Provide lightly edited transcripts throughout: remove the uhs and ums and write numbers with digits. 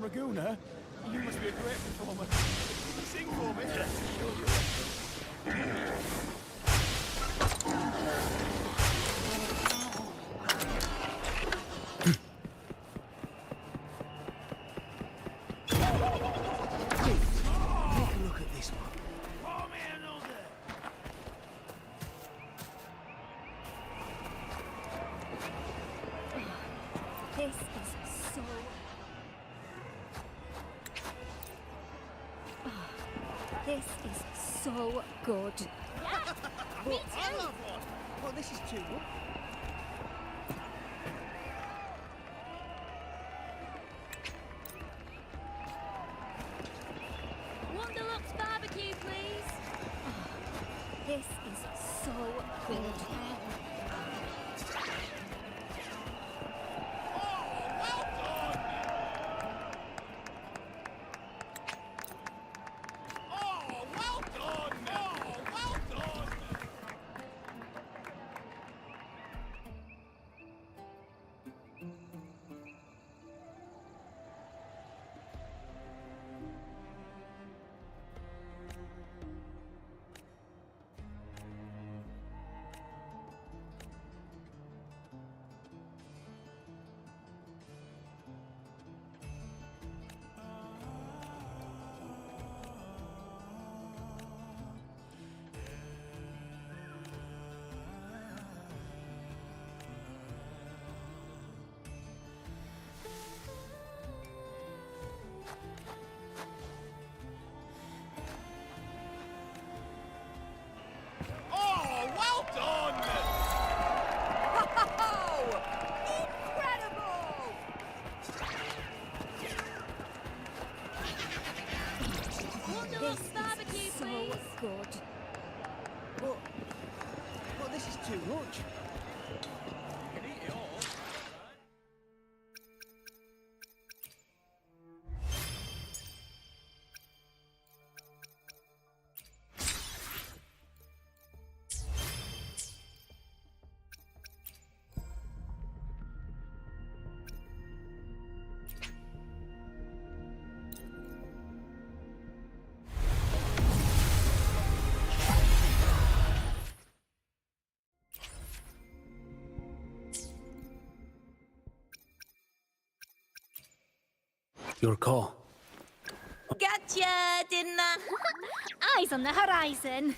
Ragoona? You must be a great performer. Sing for me. Take a look at this one. This is so... This is so good. Yeah, me too. I love one. Well, this is too good. Wonderlux barbecue, please. This is so good. Good. But this is too much. You can eat it all. Your call. Gotcha, didn't I? Eyes on the horizon.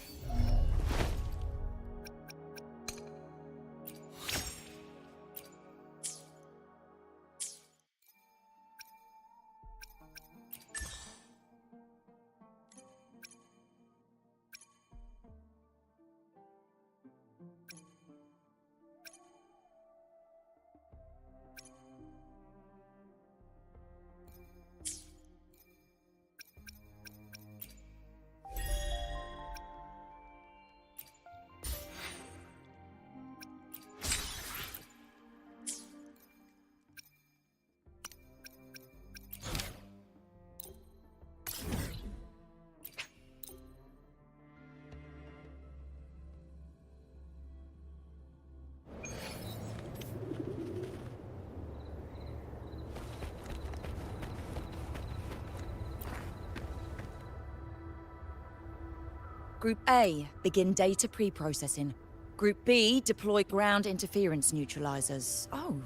Group A, begin data pre-processing. Group B, deploy ground interference neutralizers. Oh,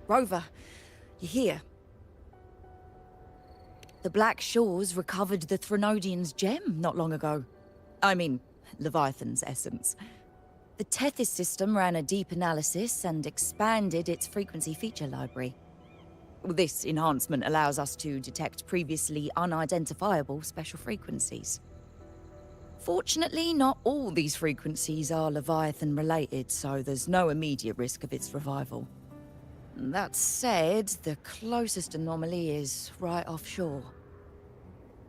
Rover, you're here. The Black Shores recovered the Threnodian's gem not long ago. I mean, Leviathan's essence. The Tethys system ran a deep analysis and expanded its frequency feature library. This enhancement allows us to detect previously unidentifiable special frequencies. Fortunately, not all these frequencies are Leviathan-related, so there's no immediate risk of its revival. That said, the closest anomaly is right offshore.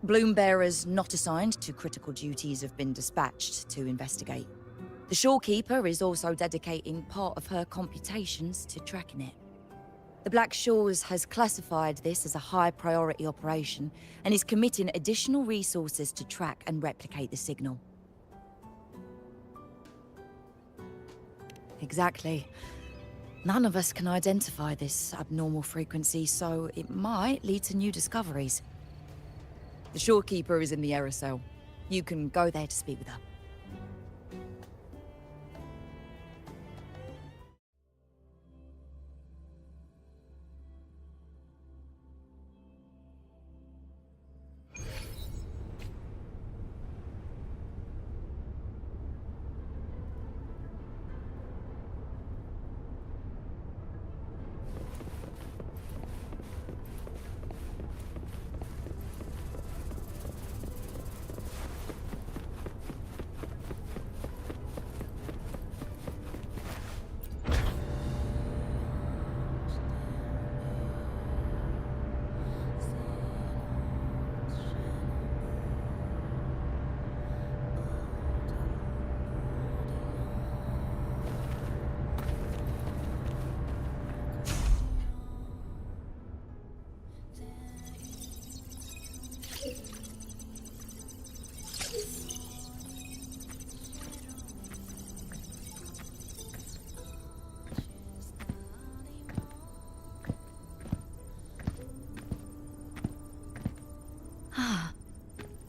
Bloom bearers not assigned to critical duties have been dispatched to investigate. The shorekeeper is also dedicating part of her computations to tracking it. The Black Shores has classified this as a high-priority operation and is committing additional resources to track and replicate the signal. Exactly. None of us can identify this abnormal frequency, so it might lead to new discoveries. The shorekeeper is in the error cell. You can go there to speak with her.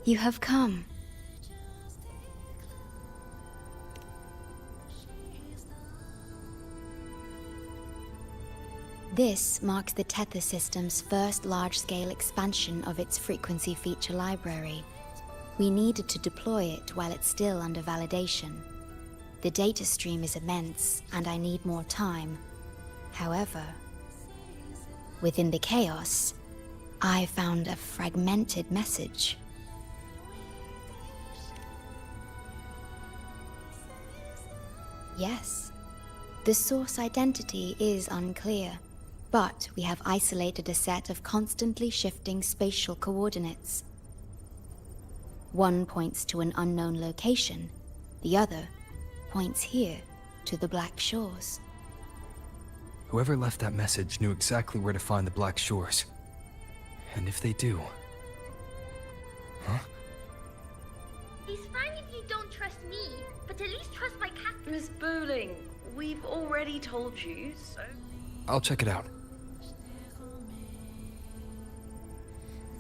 You have come. This marks the Tether system's first large-scale expansion of its frequency feature library. We needed to deploy it while it's still under validation. The data stream is immense, and I need more time. However, within the chaos, I found a fragmented message. Yes, the source identity is unclear, but we have isolated a set of constantly shifting spatial coordinates. One points to an unknown location, the other points here to the Black Shores. Whoever left that message knew exactly where to find the Black Shores. And if they do... Huh? It's fine if you don't trust me, but at least trust my cat. Miss Bowling, we've already told you, so... I'll check it out.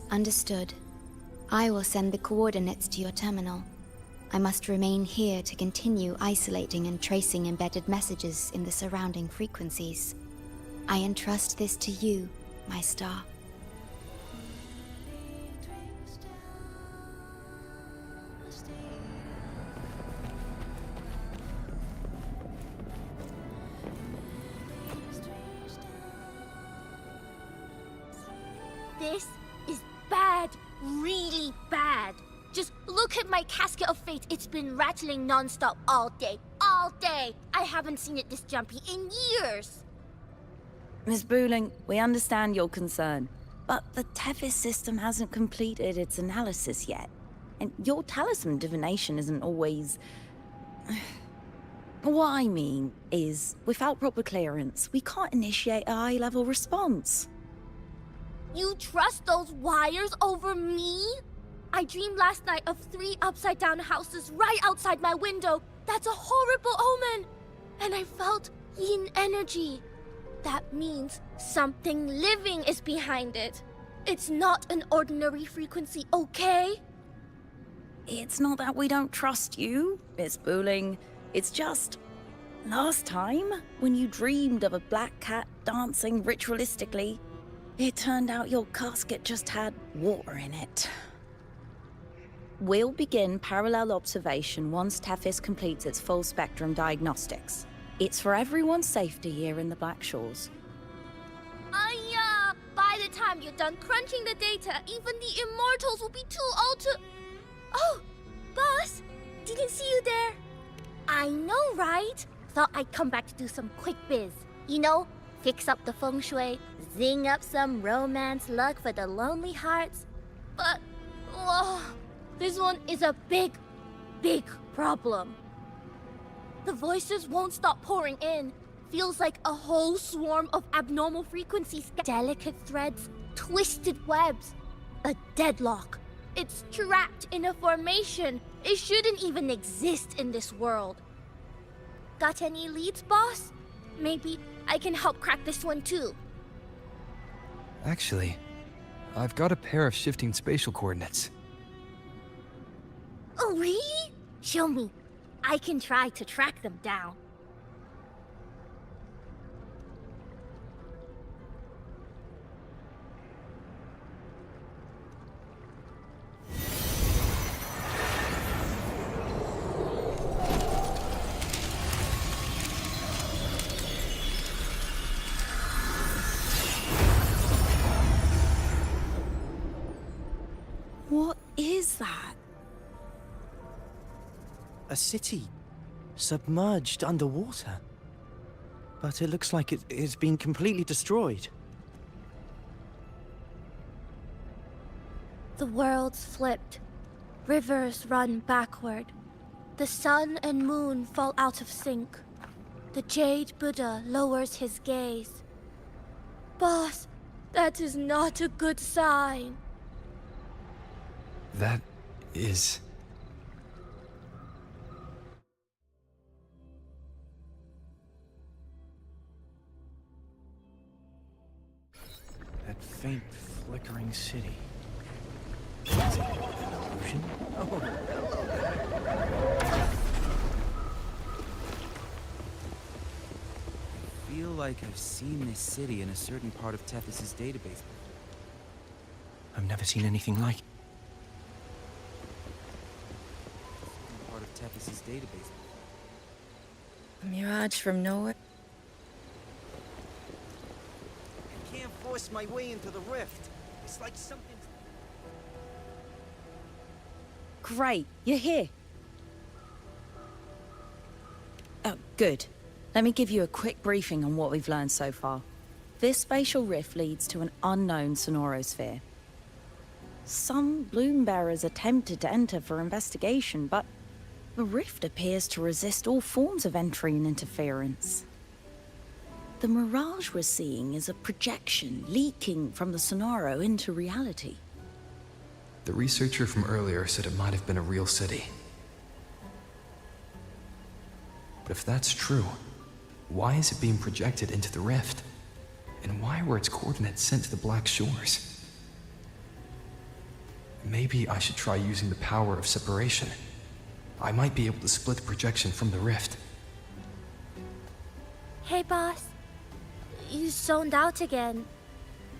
Understood. I will send the coordinates to your terminal. I must remain here to continue isolating and tracing embedded messages in the surrounding frequencies. I entrust this to you, my star. This is bad, really bad. Just look at my casket of fate. It's been rattling non-stop all day. All day! I haven't seen it this jumpy in years. Miss Booling, we understand your concern, but the Tethys system hasn't completed its analysis yet. And your talisman divination isn't always... What I mean is, without proper clearance, we can't initiate a high-level response. You trust those wires over me? I dreamed last night of 3 upside-down houses right outside my window. That's a horrible omen. And I felt yin energy. That means something living is behind it. It's not an ordinary frequency, okay? It's not that we don't trust you, Miss Booling. It's just... last time, when you dreamed of a black cat dancing ritualistically, it turned out your casket just had water in it. We'll begin parallel observation once Tethys completes its full spectrum diagnostics. It's for everyone's safety here in the Black Shores. By the time you're done crunching the data, even the immortals will be too old to... Oh, boss, didn't see you there. I know, right? Thought I'd come back to do some quick biz. You know, fix up the feng shui, zing up some romance luck for the lonely hearts. But, this one is a big, big problem. The voices won't stop pouring in. Feels like a whole swarm of abnormal frequencies, delicate threads, twisted webs. A deadlock. It's trapped in a formation. It shouldn't even exist in this world. Got any leads, boss? Maybe I can help crack this one too. Actually, I've got a pair of shifting spatial coordinates. Oh, really? Show me. I can try to track them down. What is that? A city submerged underwater. But it looks like it's been completely destroyed. The world's flipped. Rivers run backward. The sun and moon fall out of sync. The Jade Buddha lowers his gaze. Boss, that is not a good sign. That is... That faint, flickering city. Is it an illusion? Oh, I feel like I've seen this city in a certain part of Tethys' database before. I've never seen anything like it. Part of Tethys' database. A mirage from nowhere? I can't force my way into the rift. It's like something... Great, you're here. Oh, good. Let me give you a quick briefing on what we've learned so far. This spatial rift leads to an unknown sonorosphere. Some bloom bearers attempted to enter for investigation, but the rift appears to resist all forms of entry and interference. The mirage we're seeing is a projection leaking from the sonoro into reality. The researcher from earlier said it might have been a real city. But if that's true, why is it being projected into the rift? And why were its coordinates sent to the Black Shores? Maybe I should try using the power of separation. I might be able to split the projection from the rift. Hey, boss. You zoned out again.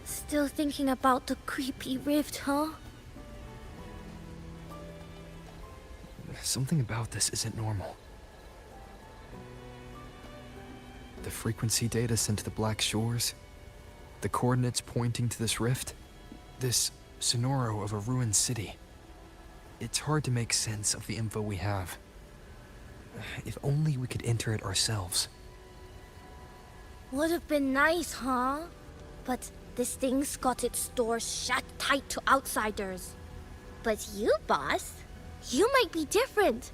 Still thinking about the creepy rift, huh? Something about this isn't normal. The frequency data sent to the Black Shores, the coordinates pointing to this rift, this sonoro of a ruined city. It's hard to make sense of the info we have. If only we could enter it ourselves. Would have been nice, huh? But this thing's got its doors shut tight to outsiders. But you, boss, you might be different.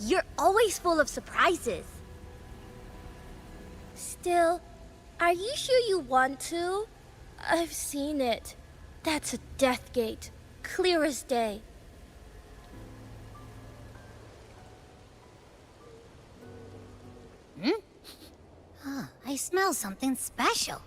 You're always full of surprises. Still, are you sure you want to? I've seen it. That's a death gate, clear as day. I smell something special.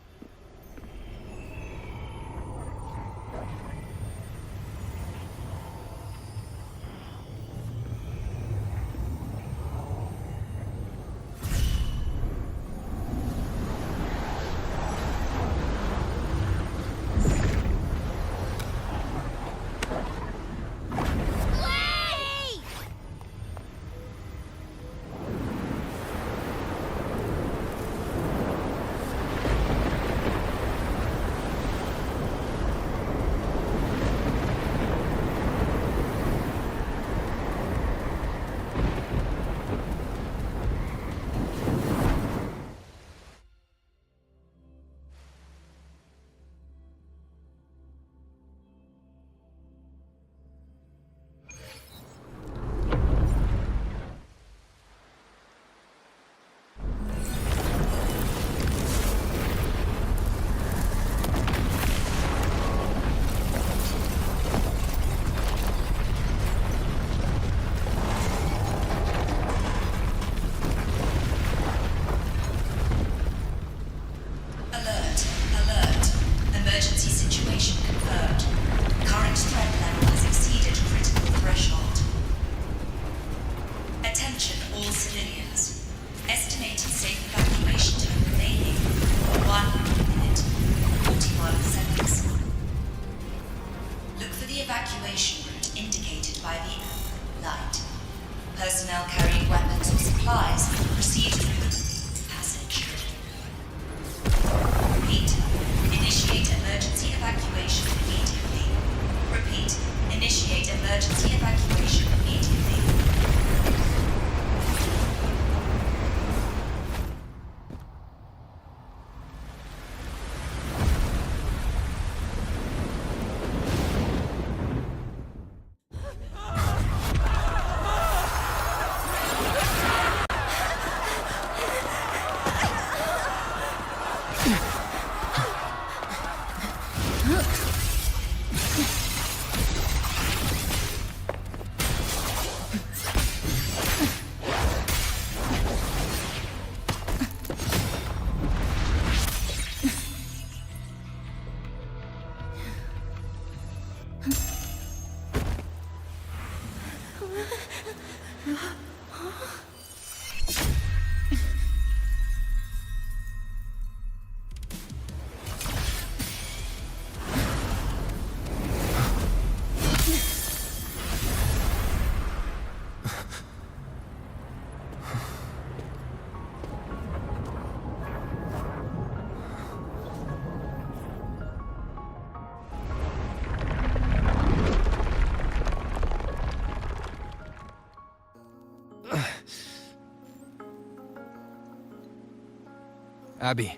Abby?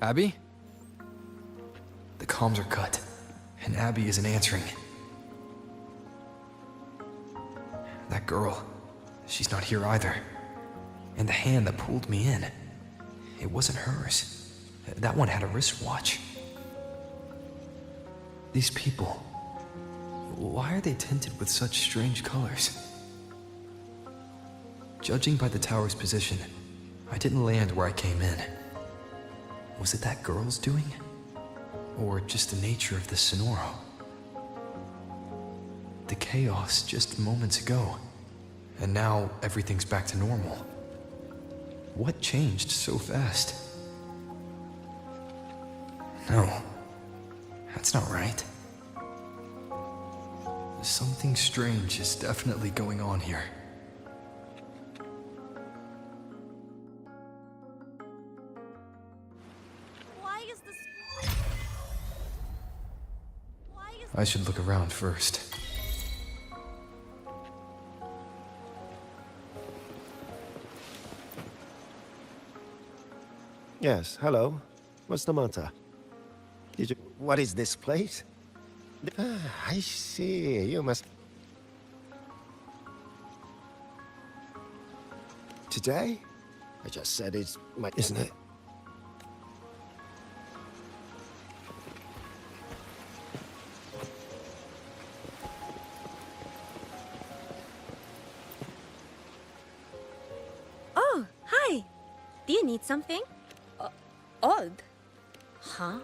Abby? The comms are cut, and Abby isn't answering. That girl, she's not here either. And the hand that pulled me in, it wasn't hers. That one had a wristwatch. These people, why are they tinted with such strange colors? Judging by the tower's position, I didn't land where I came in. Was it that girl's doing? Or just the nature of the Sonoro? The chaos just moments ago, and now everything's back to normal. What changed so fast? No, that's not right. Something strange is definitely going on here. I should look around first. Yes, hello. What's the matter? What is this place? Ah, I see. You must... Today? I just said it's my... Isn't it? Oh, hi. Do you need something? Odd. Huh?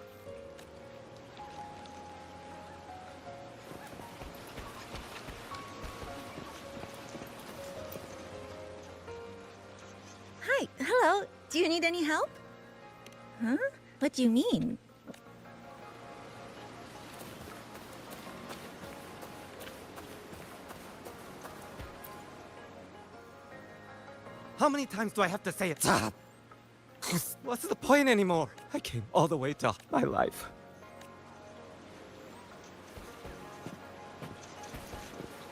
Hi, hello. Do you need any help? Huh? What do you mean? How many times do I have to say it? What's the point anymore? I came all the way to my life.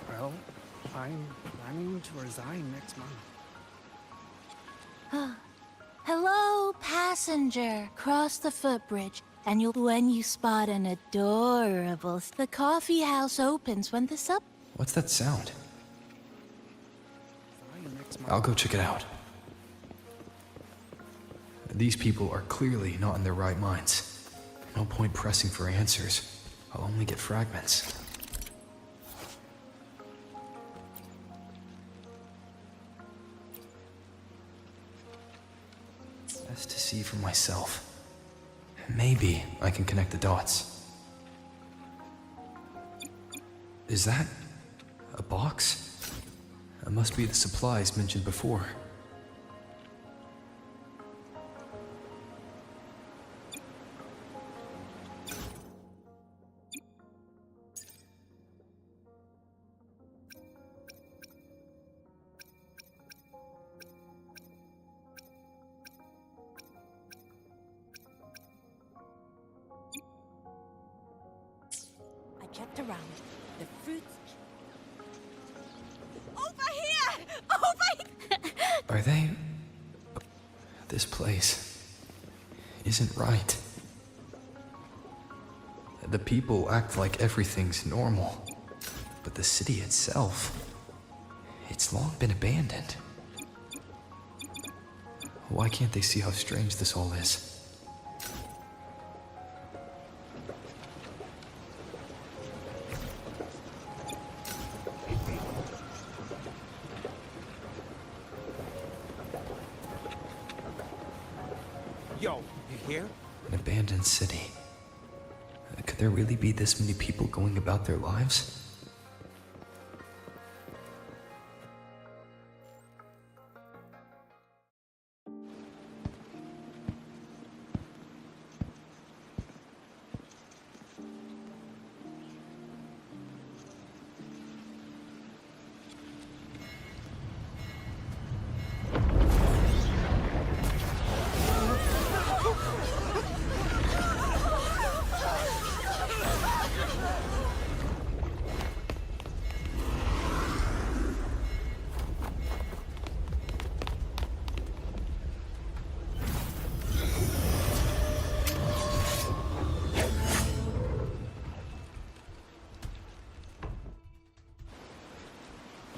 Well, I'm planning to resign next month. Hello, passenger. Cross the footbridge, and when you spot an adorable... The coffee house opens when the sub... What's that sound? Resign next month. I'll go check it out. These people are clearly not in their right minds. No point pressing for answers. I'll only get fragments. Best to see for myself. Maybe I can connect the dots. Is that a box? It must be the supplies mentioned before. Checked around. The fruits... Over here! Over here! Are they... This place isn't right. The people act like everything's normal, but the city itself, it's long been abandoned. Why can't they see how strange this all is? Yo, you here? An abandoned city. Could there really be this many people going about their lives?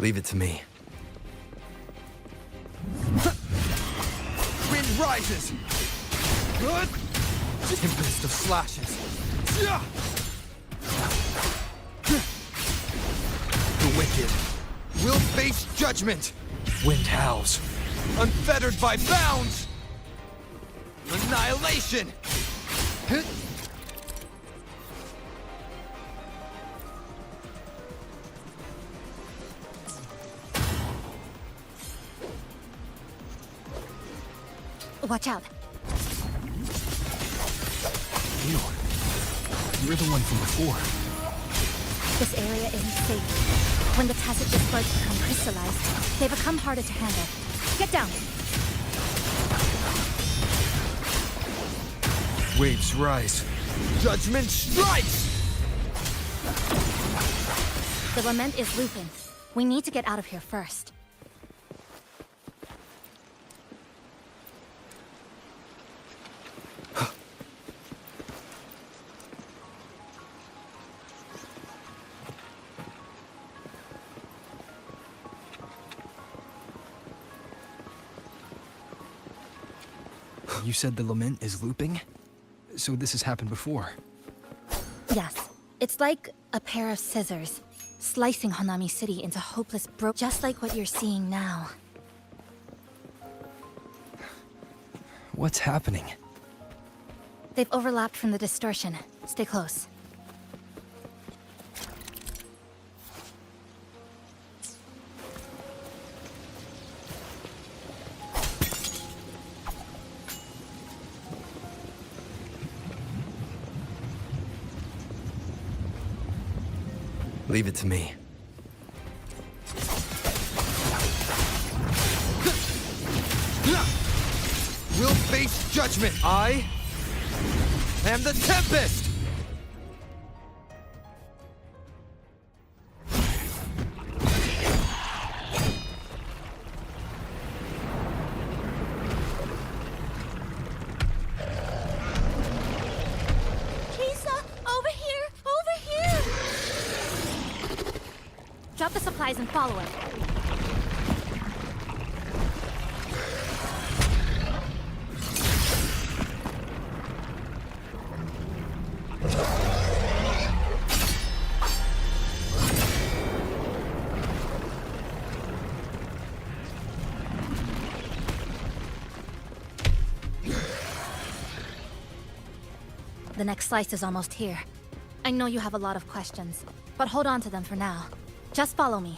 Leave it to me. Wind rises! Good! Tempest of slashes! The wicked will face judgment! Wind howls. Unfettered by bounds! Annihilation! Watch out. You. You're the one from before. This area isn't safe. When the tacit discords become crystallized, they become harder to handle. Get down. Waves rise. Judgment strikes! The lament is looping. We need to get out of here first. You said the lament is looping? So this has happened before. Yes. It's like a pair of scissors, slicing Hanami City into hopeless just like what you're seeing now. What's happening? They've overlapped from the distortion. Stay close. Leave it to me. We'll face judgment! I am the Tempest! Drop the supplies and follow it. The next slice is almost here. I know you have a lot of questions, but hold on to them for now. Just follow me.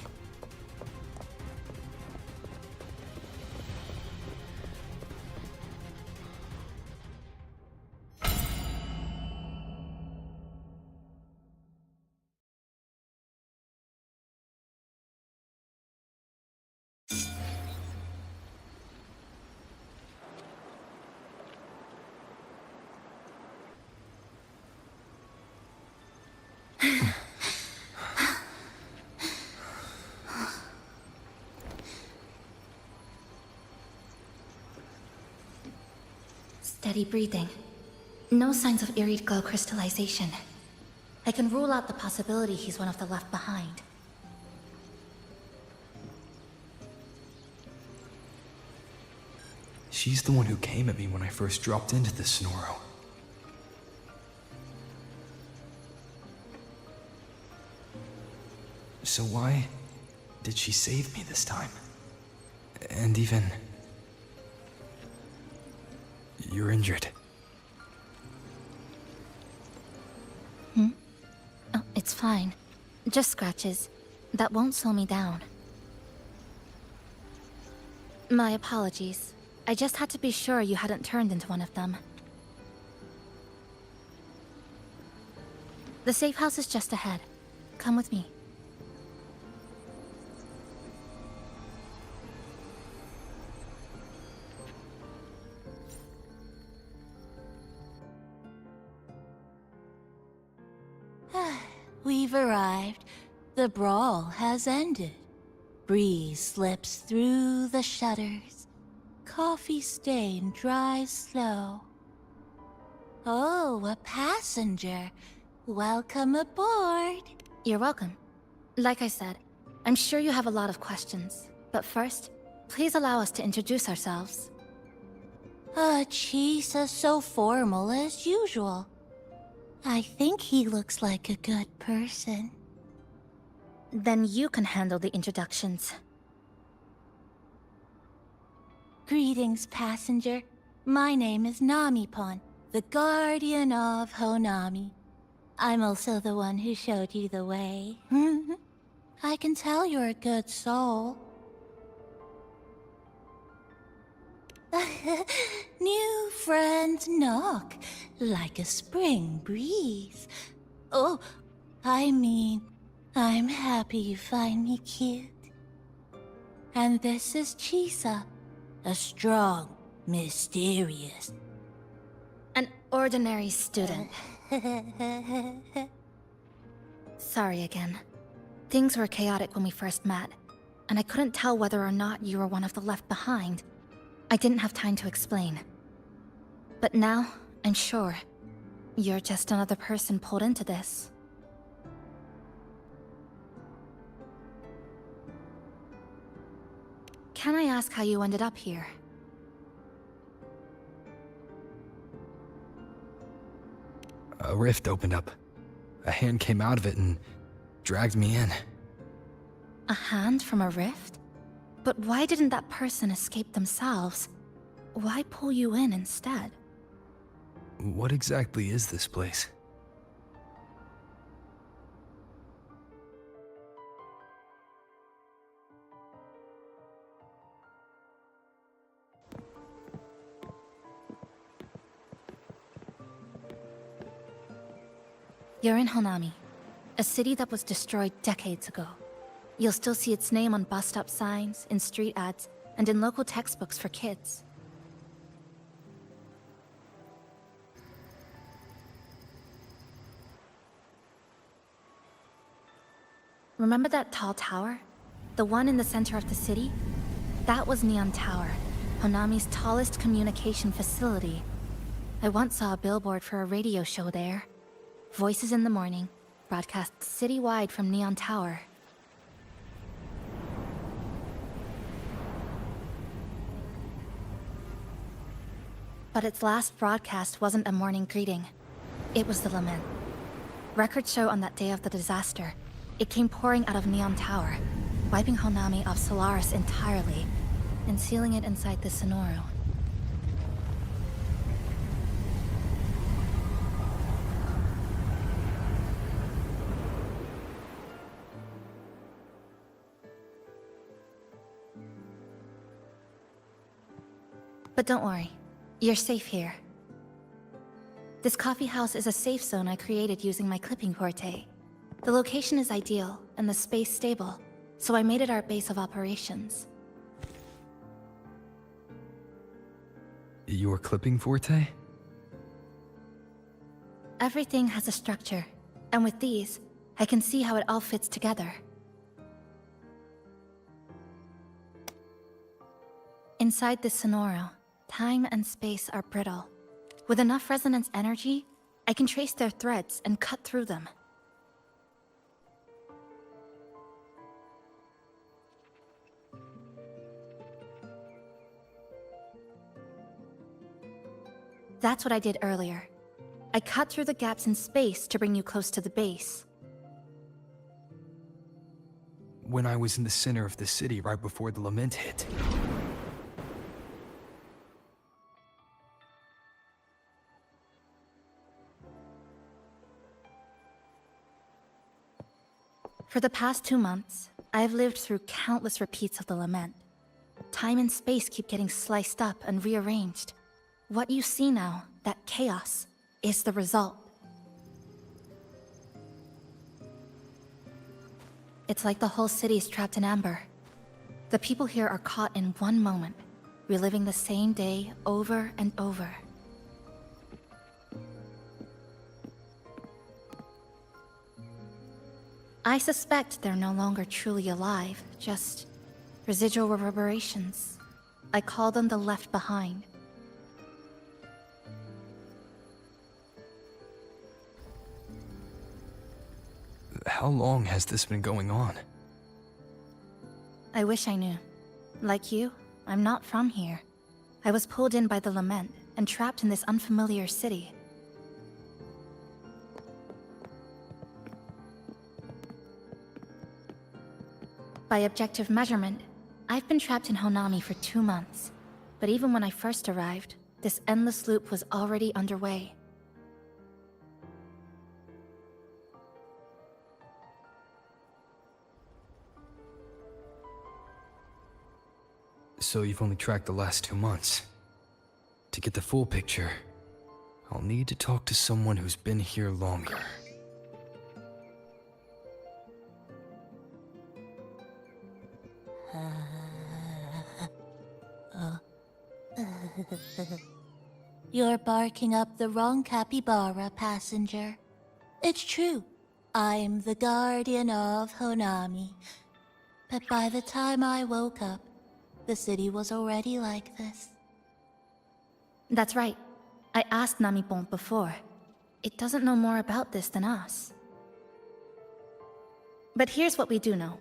Steady breathing. No signs of iridical crystallization. I can rule out the possibility he's one of the left behind. She's the one who came at me when I first dropped into the Sonoro. So why did she save me this time? And even... You're injured. Oh, it's fine. Just scratches. That won't slow me down. My apologies. I just had to be sure you hadn't turned into one of them. The safe house is just ahead. Come with me. We've arrived. The brawl has ended. Breeze slips through the shutters. Coffee stain dries slow. Oh, a passenger. Welcome aboard. You're welcome. Like I said, I'm sure you have a lot of questions, but first, please allow us to introduce ourselves. Chisa's so formal as usual. I think he looks like a good person. Then you can handle the introductions. Greetings, passenger. My name is Namipon, the guardian of Honami. I'm also the one who showed you the way. I can tell you're a good soul. New friends knock like a spring breeze. Oh, I mean, I'm happy you find me cute. And this is Chisa, a strong, mysterious, an ordinary student. Sorry again. Things were chaotic when we first met, and I couldn't tell whether or not you were one of the left behind. I didn't have time to explain. But now, I'm sure, you're just another person pulled into this. Can I ask how you ended up here? A rift opened up. A hand came out of it and dragged me in. A hand from a rift? But why didn't that person escape themselves? Why pull you in instead? What exactly is this place? You're in Honami, a city that was destroyed decades ago. You'll still see its name on bus stop signs, in street ads, and in local textbooks for kids. Remember that tall tower? The one in the center of the city? That was Neon Tower, Honami's tallest communication facility. I once saw a billboard for a radio show there. Voices in the morning, broadcast citywide from Neon Tower. But its last broadcast wasn't a morning greeting. It was the lament. Records show on that day of the disaster, it came pouring out of Neon Tower, wiping Honami off Solaris entirely, and sealing it inside the Sonoro. But don't worry, you're safe here. This coffee house is a safe zone I created using my clipping forte. The location is ideal, and the space stable, so I made it our base of operations. Your clipping forte? Everything has a structure, and with these, I can see how it all fits together. Inside this Sonoro, time and space are brittle. With enough resonance energy, I can trace their threads and cut through them. That's what I did earlier. I cut through the gaps in space to bring you close to the base. When I was in the center of the city right before the lament hit. For the past 2 months, I've lived through countless repeats of the lament. Time and space keep getting sliced up and rearranged. What you see now, that chaos, is the result. It's like the whole city's trapped in amber. The people here are caught in one moment, reliving the same day over and over. I suspect they're no longer truly alive, just residual reverberations. I call them the left behind. How long has this been going on? I wish I knew. Like you, I'm not from here. I was pulled in by the lament and trapped in this unfamiliar city. By objective measurement, I've been trapped in Honami for 2 months. But even when I first arrived, this endless loop was already underway. So you've only tracked the last 2 months. To get the full picture, I'll need to talk to someone who's been here longer. You're barking up the wrong capybara, passenger. It's true. I'm the guardian of Honami. But by the time I woke up, the city was already like this. That's right. I asked Namipon before. It doesn't know more about this than us. But here's what we do know.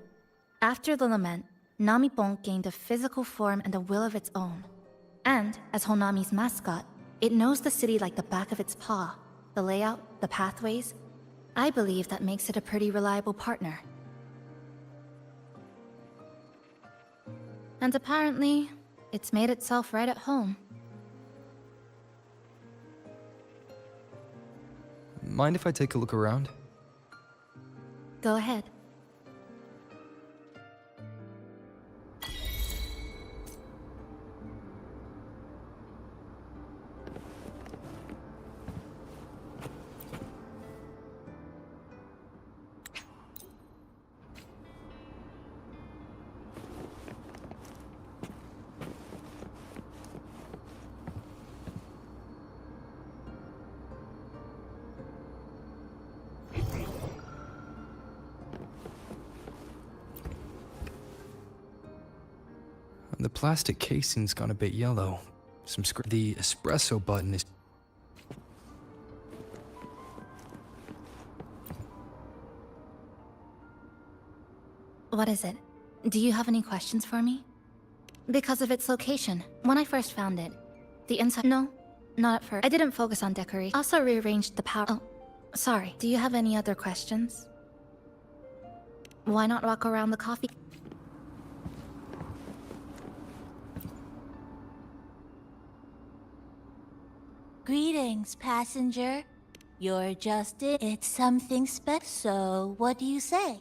After the lament, Namipon gained a physical form and a will of its own. And, as Honami's mascot, it knows the city like the back of its paw. The layout, the pathways. I believe that makes it a pretty reliable partner. And apparently, it's made itself right at home. Mind if I take a look around? Go ahead. The plastic casing's gone a bit yellow. The espresso button is... What is it? Do you have any questions for me? Because of its location. When I first found it, the inside... No, not at first. I didn't focus on decoration. Also rearranged the power... Oh, sorry. Do you have any other questions? Why not walk around the coffee... Greetings, passenger. You're just in. It's something special. So, what do you say?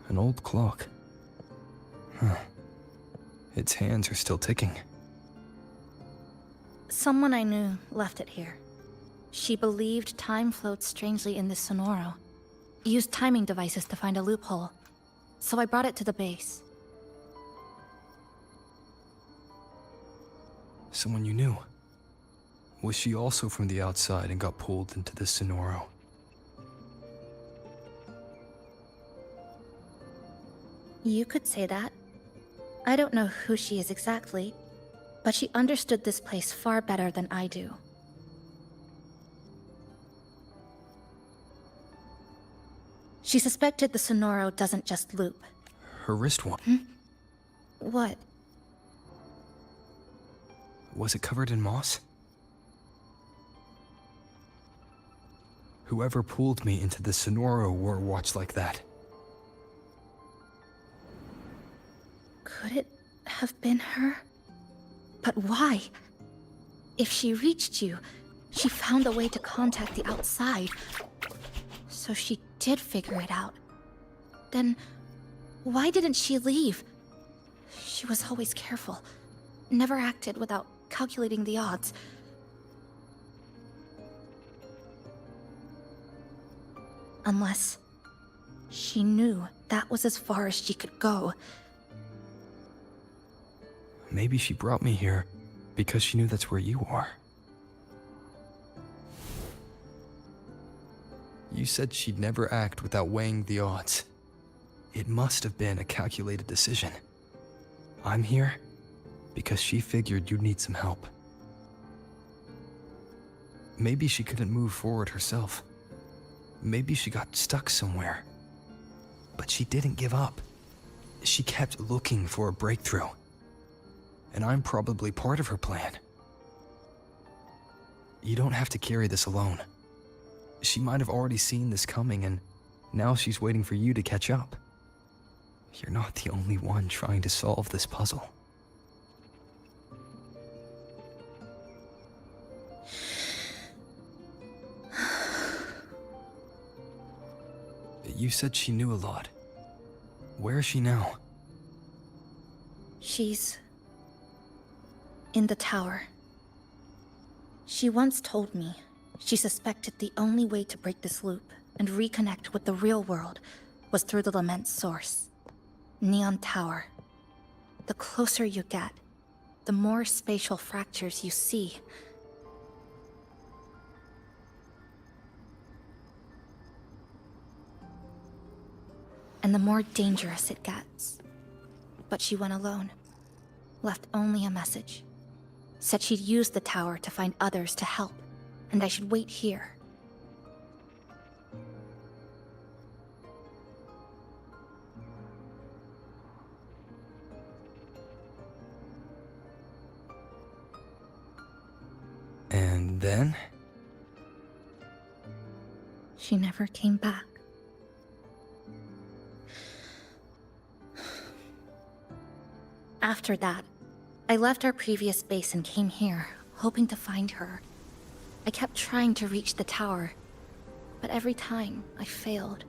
An old clock. Huh. Its hands are still ticking. Someone I knew left it here. She believed time floats strangely in this Sonoro. Used timing devices to find a loophole. So I brought it to the base. Someone you knew. Was she also from the outside and got pulled into this Sonoro? You could say that. I don't know who she is exactly, but she understood this place far better than I do. She suspected the Sonoro doesn't just loop. Her wrist one. What? Was it covered in moss? Whoever pulled me into the Sonoro wore a watch like that. Could it have been her? But why? If she reached you, she found a way to contact the outside. So she did figure it out. Then, why didn't she leave? She was always careful, never acted without calculating the odds. Unless she knew that was as far as she could go. Maybe she brought me here because she knew that's where you are. You said she'd never act without weighing the odds. It must have been a calculated decision. I'm here because she figured you'd need some help. Maybe she couldn't move forward herself. Maybe she got stuck somewhere. But she didn't give up. She kept looking for a breakthrough. And I'm probably part of her plan. You don't have to carry this alone. She might have already seen this coming, and now she's waiting for you to catch up. You're not the only one trying to solve this puzzle. You said she knew a lot. Where is she now? She's in the tower. She once told me she suspected the only way to break this loop and reconnect with the real world was through the Lament's source, Neon Tower. The closer you get, the more spatial fractures you see. And the more dangerous it gets. But she went alone, left only a message. Said she'd use the tower to find others to help, and I should wait here. And then? She never came back. After that, I left our previous base and came here, hoping to find her. I kept trying to reach the tower, but every time I failed.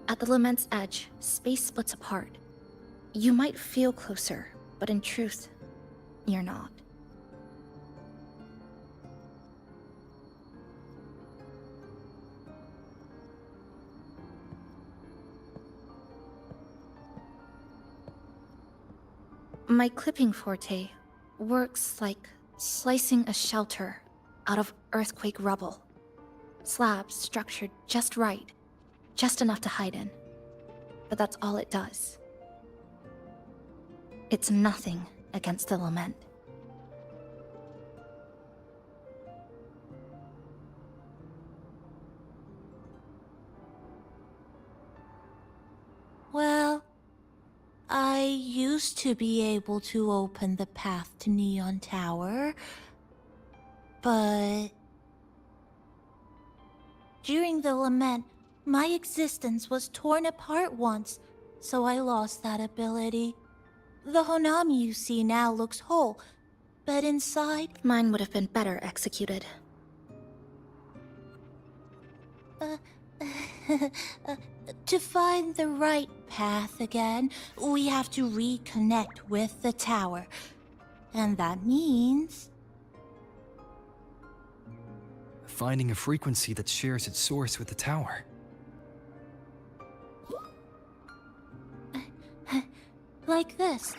At the Lament's edge, space splits apart. You might feel closer, but in truth, you're not. My clipping forte works like slicing a shelter out of earthquake rubble. Slabs structured just right, just enough to hide in. But that's all it does. It's nothing against the Lament. Well, I used to be able to open the path to Neon Tower, but during the Lament, my existence was torn apart once, so I lost that ability. The Honami you see now looks whole, but inside... Mine would have been better executed. To find the right path again, we have to reconnect with the tower. And that means... finding a frequency that shares its source with the tower. Like this.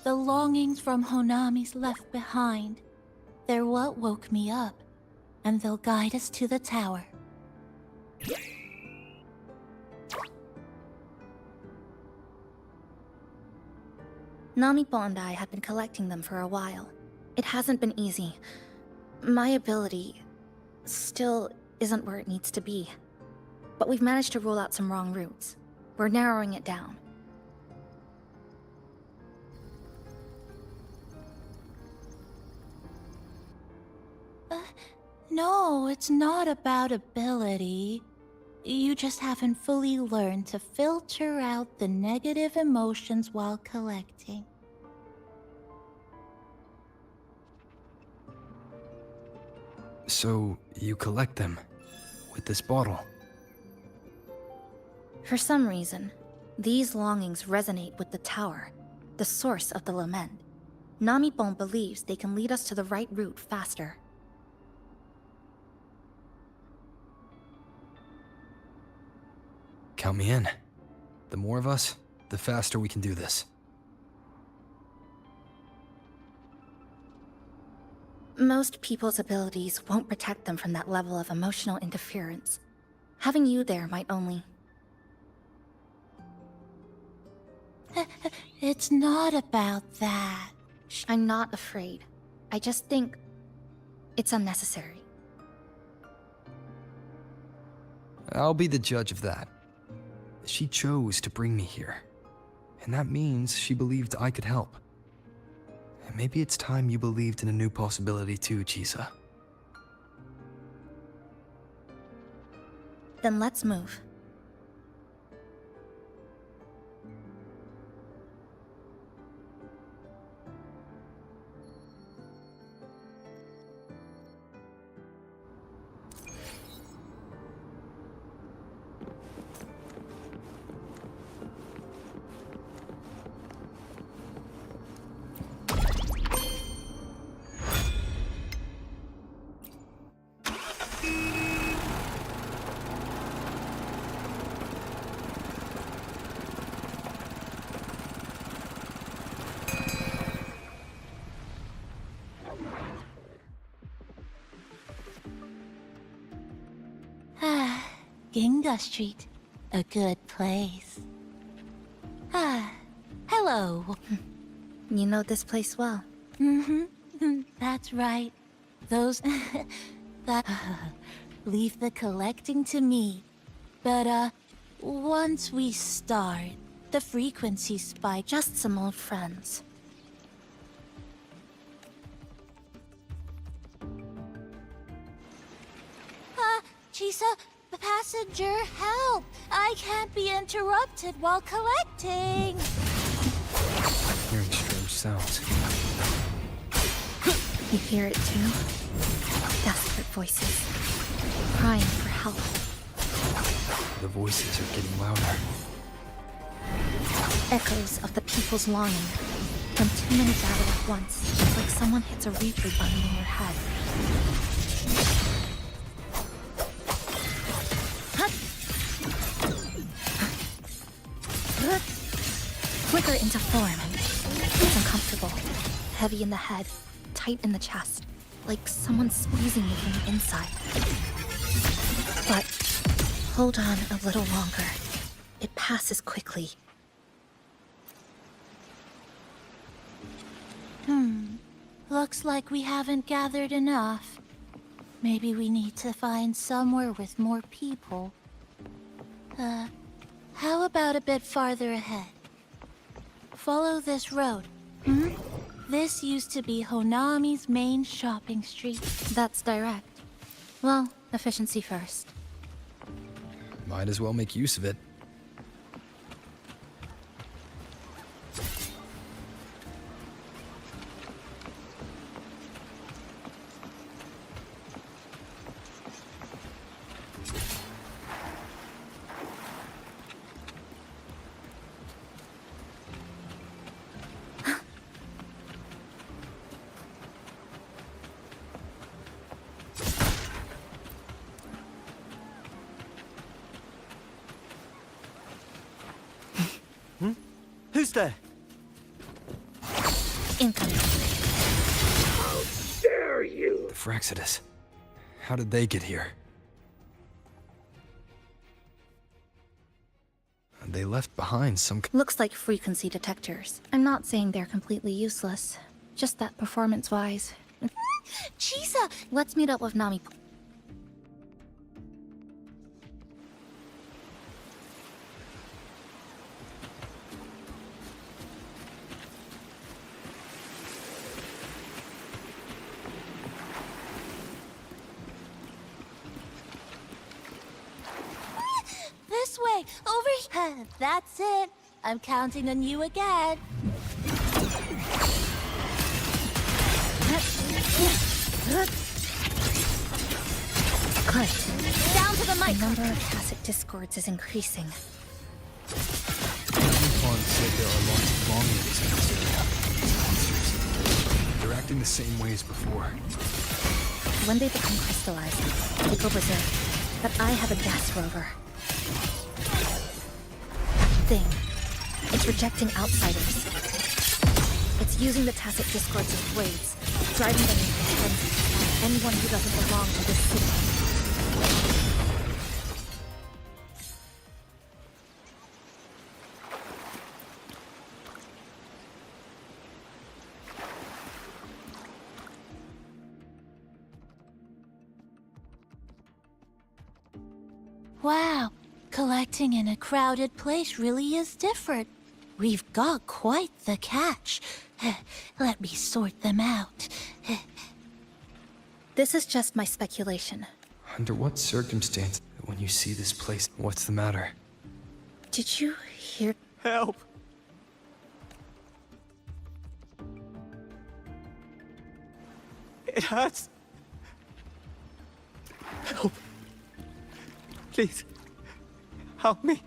The longings from Honami's left behind. They're what woke me up, and they'll guide us to the tower. Namipo and I have been collecting them for a while. It hasn't been easy. My ability still isn't where it needs to be. But we've managed to rule out some wrong routes. We're narrowing it down. No, it's not about ability. You just haven't fully learned to filter out the negative emotions while collecting. So, you collect them with this bottle. For some reason, these longings resonate with the tower, the source of the lament. Namipon believes they can lead us to the right route faster. Count me in. The more of us, the faster we can do this. Most people's abilities won't protect them from that level of emotional interference. Having you there might only... It's not about that. I'm not afraid. I just think it's unnecessary. I'll be the judge of that. She chose to bring me here, and that means she believed I could help. And maybe it's time you believed in a new possibility too, Chisa. Then let's move. Ginga Street, a good place. Hello. You know this place well. That's right. Those... leave the collecting to me. But, once we start, the frequency spike... Just some old friends. Chisa, passenger, help! I can't be interrupted while collecting! I'm hearing strange sounds. You hear it too? Desperate voices. Crying for help. The voices are getting louder. Echoes of the people's longing. When too many gather at once, it's like someone hits a replay button in your head. Flicker into form. It's uncomfortable. Heavy in the head, tight in the chest. Like someone squeezing you from the inside. But hold on a little longer. It passes quickly. Looks like we haven't gathered enough. Maybe we need to find somewhere with more people. How about a bit farther ahead? Follow this road. This used to be Honami's main shopping street. That's direct. Well, efficiency first. Might as well make use of it. Who's there? Incoming. Dare you! The Fraxidus. How did they get here? They left behind some... Looks like frequency detectors. I'm not saying they're completely useless. Just that performance-wise. Chisa! Let's meet up with Nami. way! Over here! That's it. I'm counting on you again. Good. Down to the mic. The number of tacit discords is increasing. Vaughn said there are lots of longings in this area. Monsters. They're acting the same way as before. When they become crystallized, they go berserk. But I have a gas rover. That thing. It's rejecting outsiders. It's using the tacit discords as blades, driving them into frenzy. Anyone who doesn't belong to this city. Wow, collecting in a crowded place really is different. We've got quite the catch. Let me sort them out. This is just my speculation. Under what circumstance, when you see this place, what's the matter? Did you hear? Help! It hurts. Help. Please, help me.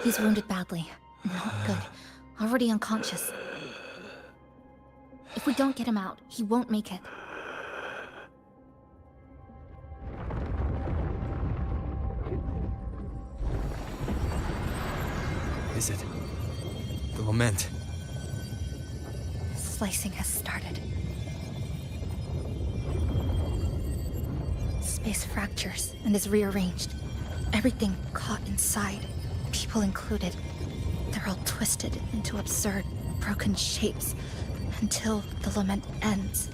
He's wounded badly. Not good. Already unconscious. If we don't get him out, he won't make it. Is it? The lament. Slicing has started. Space fractures and is rearranged. Everything caught inside. People included. They're all twisted into absurd, broken shapes until the lament ends.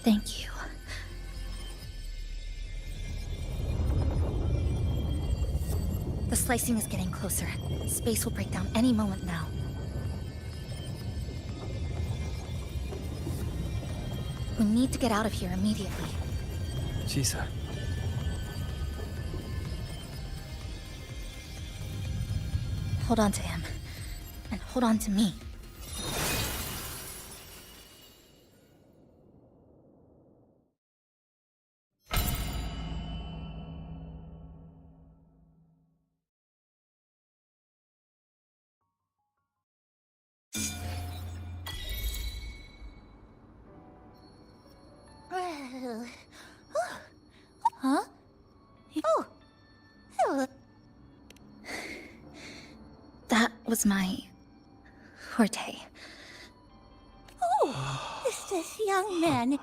Thank you. The slicing is getting closer. Space will break down any moment now. We need to get out of here immediately. Jisa. Hold on to him. And hold on to me. Huh? Oh. Hello. That was my forte. Oh, is this young man?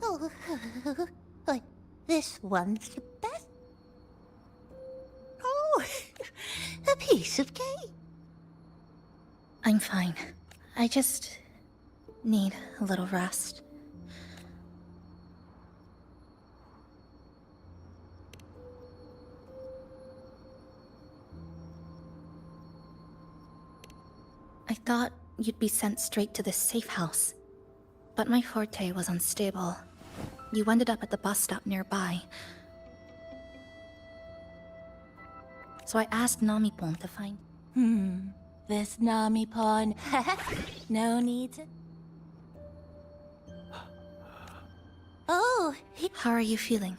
Oh, but this one's the best. Oh, a piece of cake. I'm fine. I just need a little rest. I thought you'd be sent straight to this safe house. But my forte was unstable. You ended up at the bus stop nearby. So I asked Namipon to find... This Namipon. No need to... Oh, How are you feeling?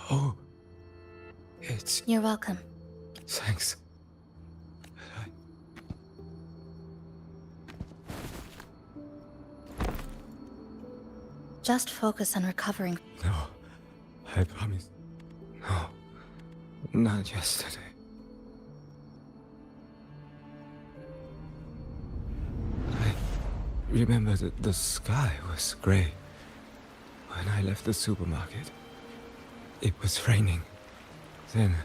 Oh, it's... You're welcome. Thanks. Just focus on recovering. No, I promise. No, not yesterday. I remember that the sky was gray when I left the supermarket. It was raining. Then,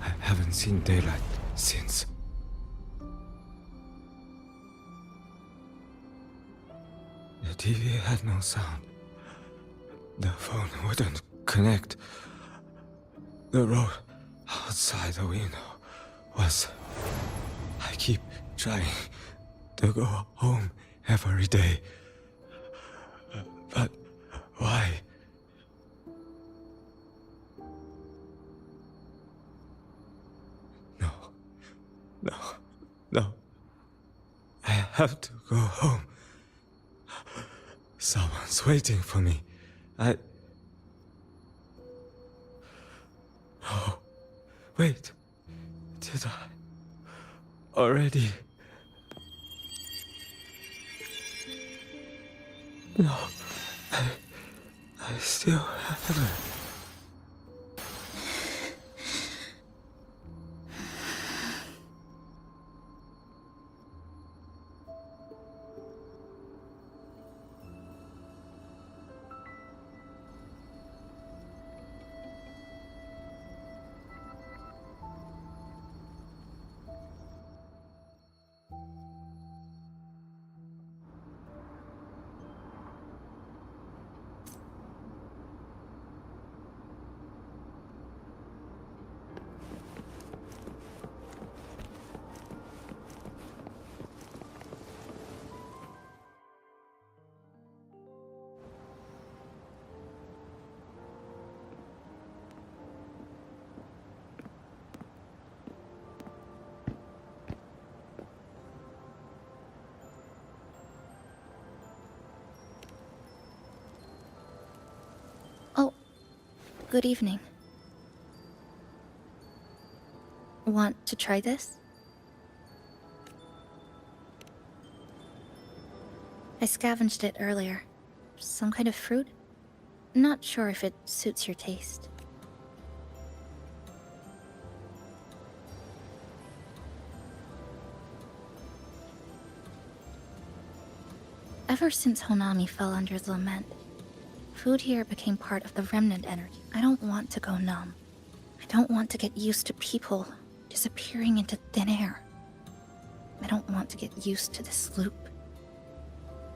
I haven't seen daylight since. The TV had no sound. The phone wouldn't connect. The road outside the window was... I keep trying to go home every day. But why? No. I have to go home. Someone's waiting for me. Oh, wait. Did I already? No, I still haven't. Good evening. Want to try this? I scavenged it earlier. Some kind of fruit? Not sure if it suits your taste. Ever since Honami fell under the lament, food here became part of the remnant energy. I don't want to go numb. I don't want to get used to people disappearing into thin air. I don't want to get used to this loop.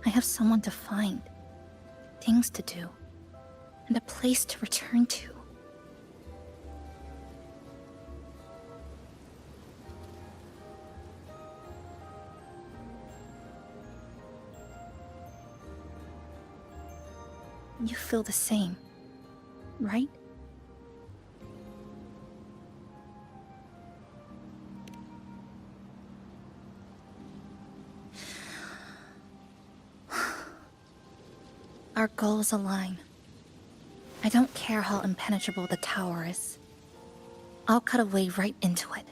I have someone to find, things to do, and a place to return to. You feel the same, right? Our goals align. I don't care how impenetrable the tower is. I'll cut a way right into it.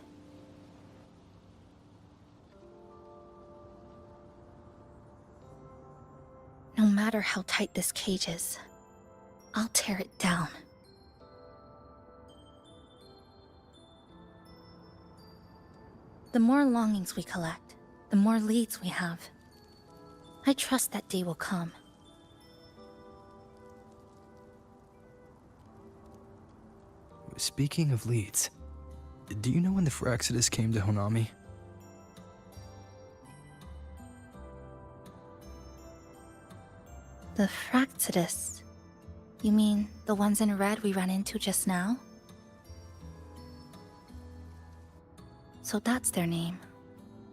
No matter how tight this cage is, I'll tear it down. The more longings we collect, the more leads we have. I trust that day will come. Speaking of leads, do you know when the Phraxidus came to Honami? The Phraxidus? You mean the ones in red we ran into just now? So that's their name.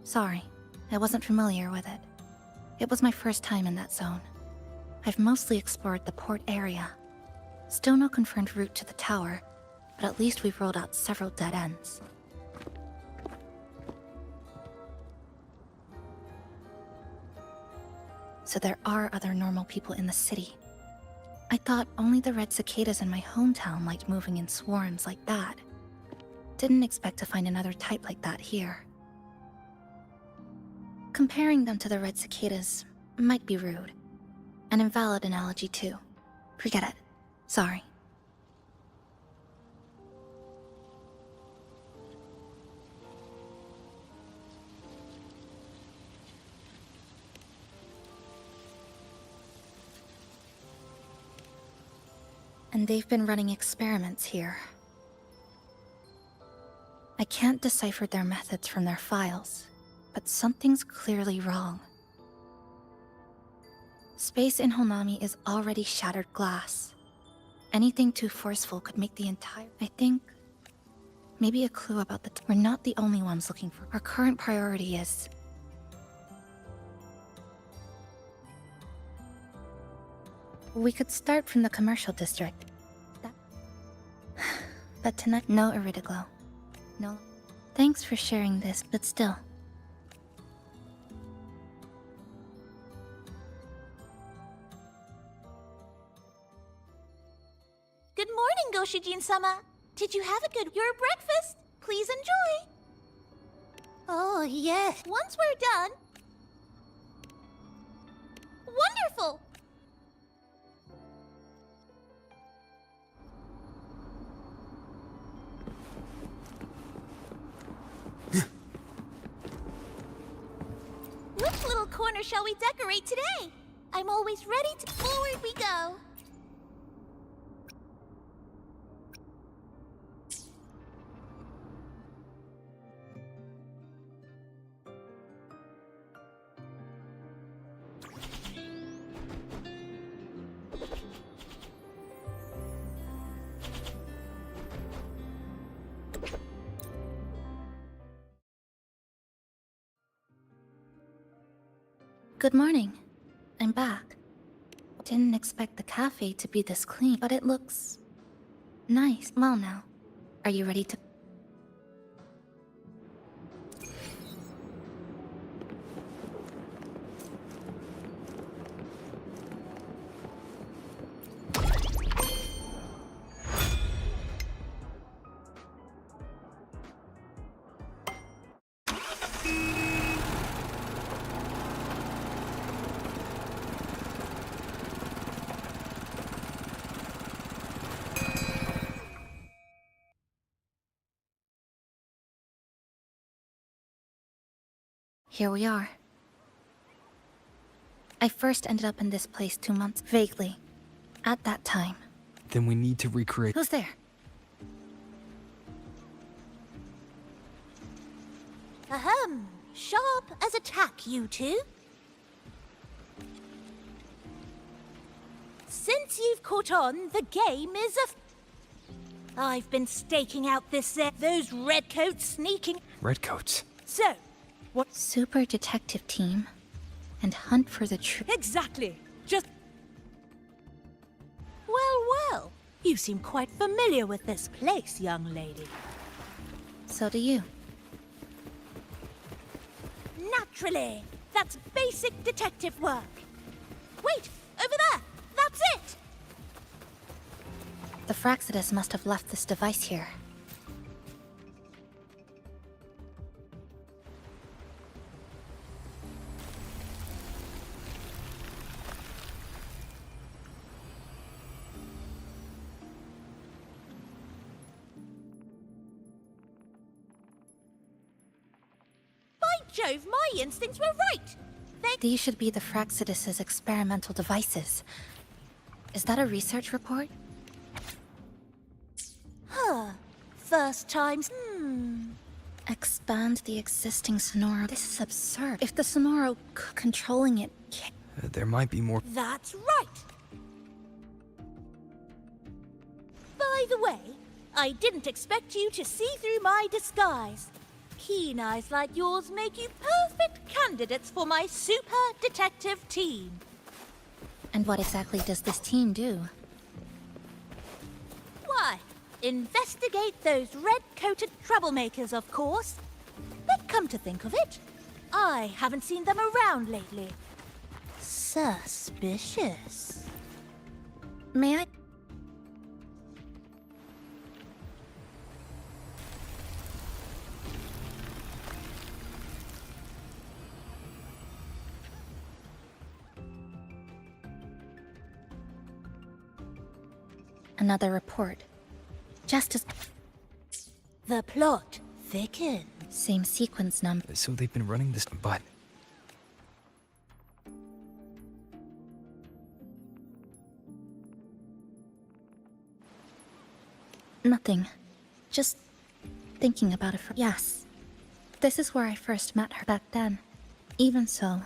Sorry, I wasn't familiar with it. It was my first time in that zone. I've mostly explored the port area. Still no confirmed route to the tower, but at least we've ruled out several dead ends. So there are other normal people in the city. I thought only the red cicadas in my hometown liked moving in swarms like that. Didn't expect to find another type like that here. Comparing them to the red cicadas might be rude. An invalid analogy too. Forget it. Sorry. And they've been running experiments here. I can't decipher their methods from their files, but something's clearly wrong. Space in Honami is already shattered glass. Anything too forceful could make the entire... I think... maybe a clue about the... We're not the only ones looking for... Our current priority is... We could start from the commercial district. But tonight... No Iridoglow. No. Thanks for sharing this, but still... Good morning, Goshijin-sama. Did you have a good breakfast? Please enjoy. Oh, yes. Once we're done... Wonderful! Which little corner shall we decorate today? I'm always ready to... Forward we go. Good morning. I'm back. Didn't expect the cafe to be this clean, but it looks... nice. Well now, are you ready to... Here we are. I first ended up in this place 2 months... vaguely. At that time. Then we need to recreate... Who's there? Ahem. Sharp as a tack, you two. Since you've caught on, the game is I've been staking out those redcoats sneaking... Redcoats? So, what... Super detective team. And hunt for the truth. Exactly. Just... Well. You seem quite familiar with this place, young lady. So do you. Naturally. That's basic detective work. Wait! Over there! That's it! The Fraxidus must have left this device here. Jove, my instincts were right! These should be the Fraxidus's experimental devices. Is that a research report? Huh. First times... Expand the existing Sonoro. This is absurd. If the Sonoro controlling it can't... there might be more... That's right! By the way, I didn't expect you to see through my disguise. keen eyes like yours make you perfect candidates for my super detective team. And what exactly does this team do? Why, investigate those red-coated troublemakers, of course. But come to think of it, I haven't seen them around lately. Suspicious. May I? Another report. Just as... The plot thickens. Same sequence number. So they've been running this, but Nothing. Just thinking about it for... Yes. This is where I first met her back then. Even so...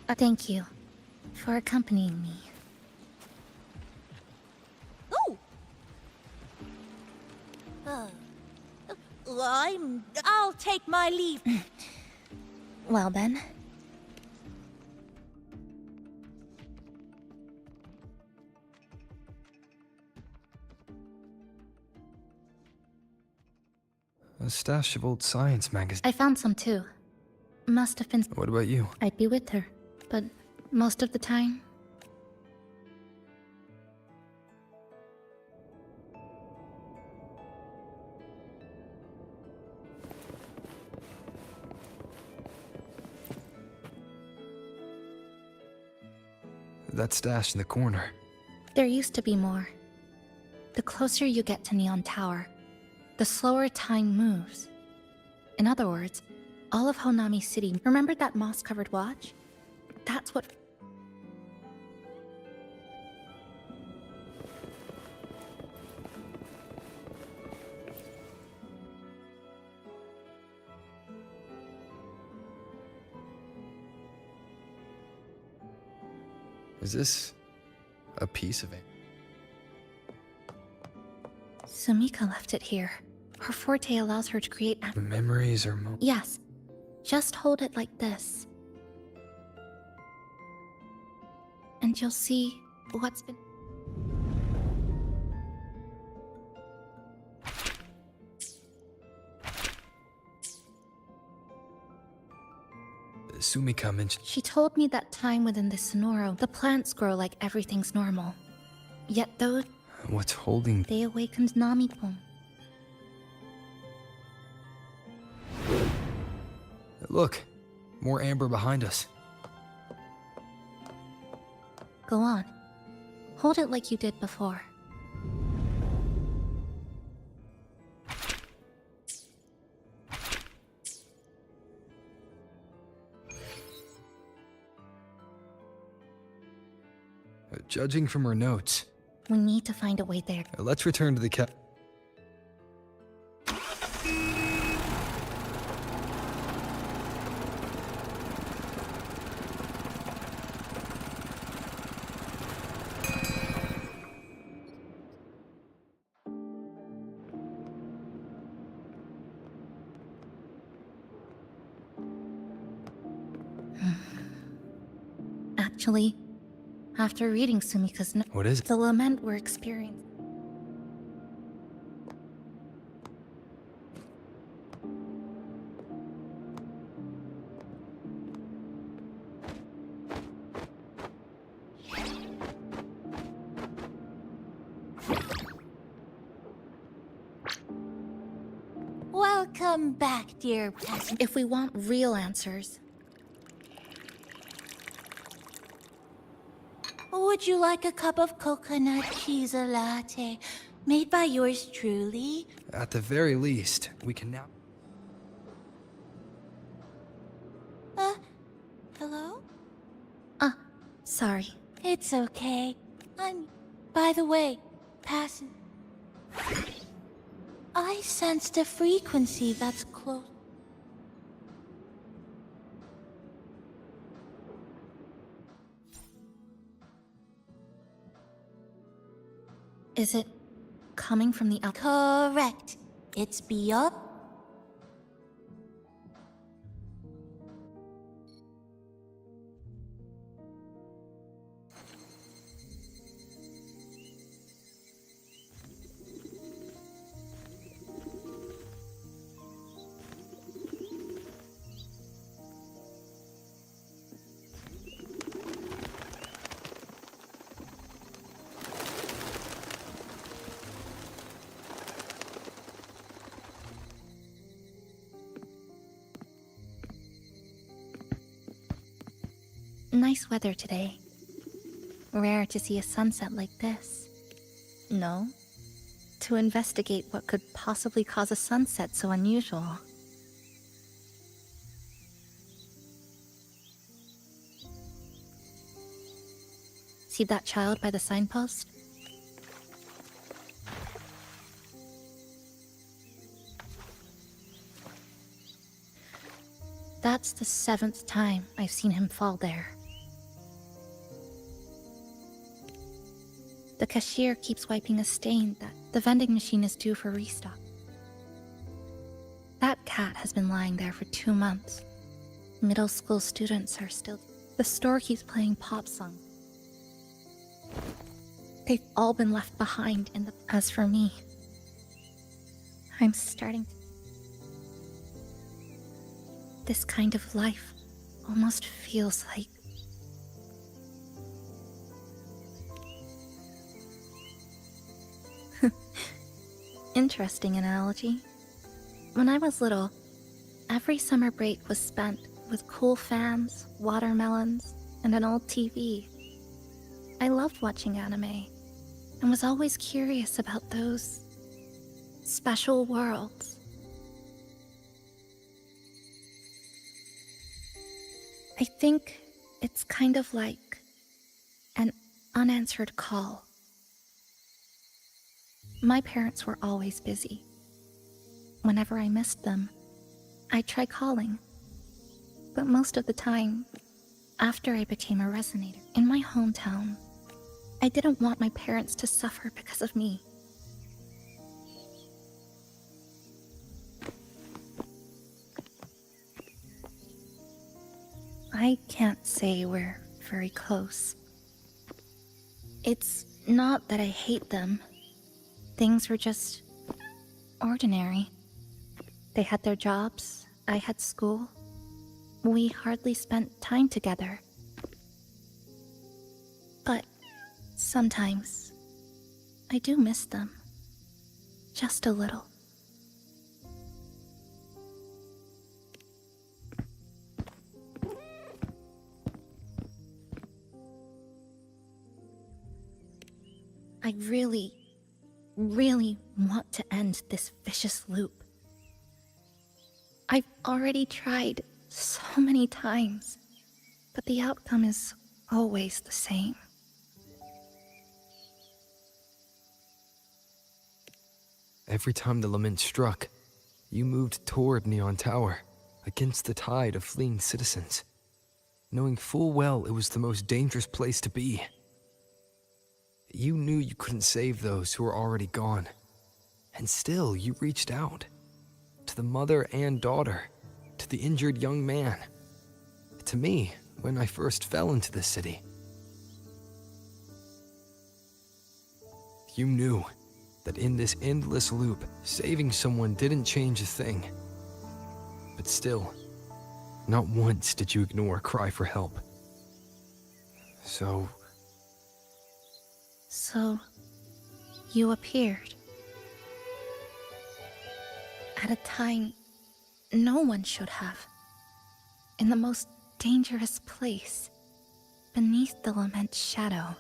thank you for accompanying me. Oh! I'll take my leave. Well then. a stash of old science magazines. I found some too. Must have been... What about you? I'd be with her, but most of the time... That stash in the corner. There used to be more. The closer you get to Neon Tower, the slower time moves. In other words, all of Honami City... Remember that moss-covered watch? That's what... Is this a piece of it? Sumika left it here. Her forte allows her to create... Memories or Yes. Just hold it like this. And you'll see what's been... Sumika mentioned... She told me that time within the Sonoro, the plants grow like everything's normal. Yet though... What's holding... They awakened Namipon. Look! More amber behind us. Go on. Hold it like you did before. Judging from her notes... We need to find a way there. Let's return to the Actually, after reading Sumika's note... What is it? The lament we're experiencing. Welcome back, dear peasant. If we want real answers... Would you like a cup of coconut cheese latte made by yours truly? At the very least, we can now... Hello? Sorry. It's okay. By the way, I sensed a frequency that's close. Is it coming from the outside? Correct. It's beyond. Nice weather today. Rare to see a sunset like this. No? To investigate what could possibly cause a sunset so unusual. See that child by the signpost? That's the 7th time I've seen him fall there. The cashier keeps wiping a stain that the vending machine is due for restock. That cat has been lying there for 2 months. Middle school students are still... The store keeps playing pop songs. They've all been left behind in the... As for me, I'm starting to... This kind of life almost feels like... Interesting analogy. When I was little, every summer break was spent with cool fans, watermelons, and an old TV. I loved watching anime, and was always curious about those special worlds. I think it's kind of like an unanswered call. My parents were always busy. Whenever I missed them, I'd try calling. But most of the time, after I became a resonator in my hometown, I didn't want my parents to suffer because of me. I can't say we're very close. It's not that I hate them. Things were just ordinary. They had their jobs, I had school. We hardly spent time together. But sometimes I do miss them. Just a little. I really want to end this vicious loop. I've already tried so many times, but the outcome is always the same. Every time the lament struck, you moved toward Neon Tower, against the tide of fleeing citizens, knowing full well it was the most dangerous place to be. You knew you couldn't save those who were already gone, and still you reached out. To the mother and daughter, to the injured young man, to me when I first fell into the city. You knew that in this endless loop, saving someone didn't change a thing. But still, not once did you ignore a cry for help. So, you appeared. At a time no one should have. In the most dangerous place, beneath the lament's shadow.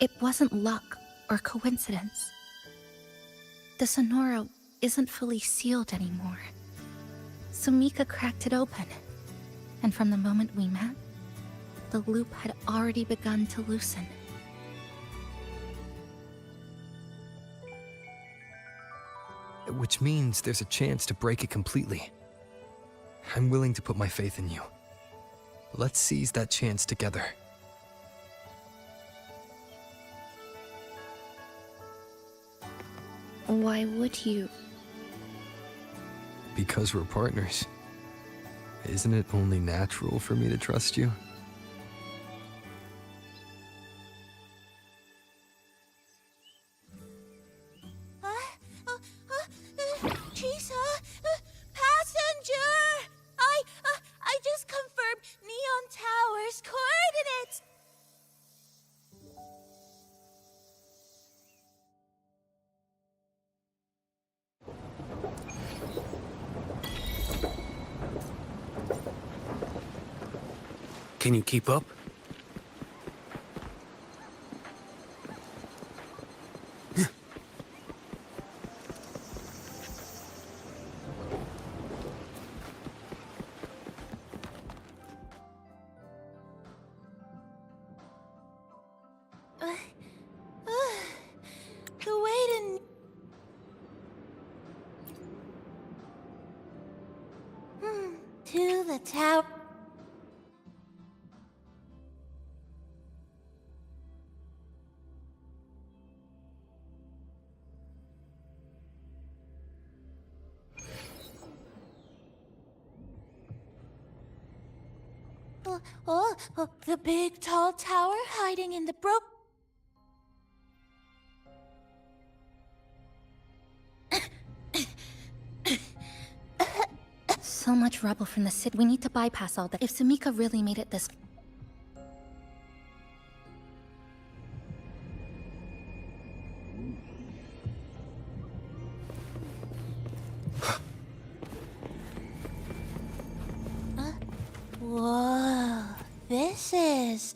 It wasn't luck or coincidence. The Sonoro isn't fully sealed anymore. Sumika cracked it open, and from the moment we met, the loop had already begun to loosen. which means there's a chance to break it completely. I'm willing to put my faith in you. Let's seize that chance together. Why would you? Because we're partners. Isn't it only natural for me to trust you? Passenger! I just confirmed Neon Tower's coordinates! Can you keep up? The way to the tower. The big tall tower hiding in the brook. So much rubble from the city. We need to bypass all that. If Sumika really made it this... Whoa, this is...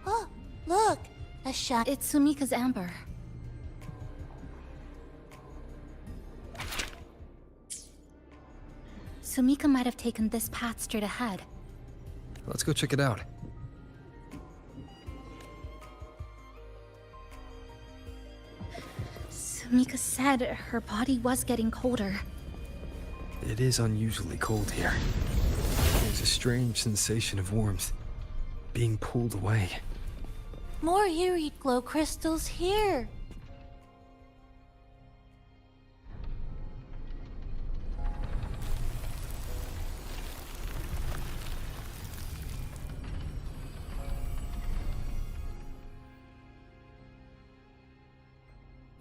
Oh, look, a shot. It's Sumika's amber. Sumika might have taken this path straight ahead. Let's go check it out. Sumika said her body was getting colder. It is unusually cold here. There's a strange sensation of warmth, being pulled away. More eerie glow crystals here.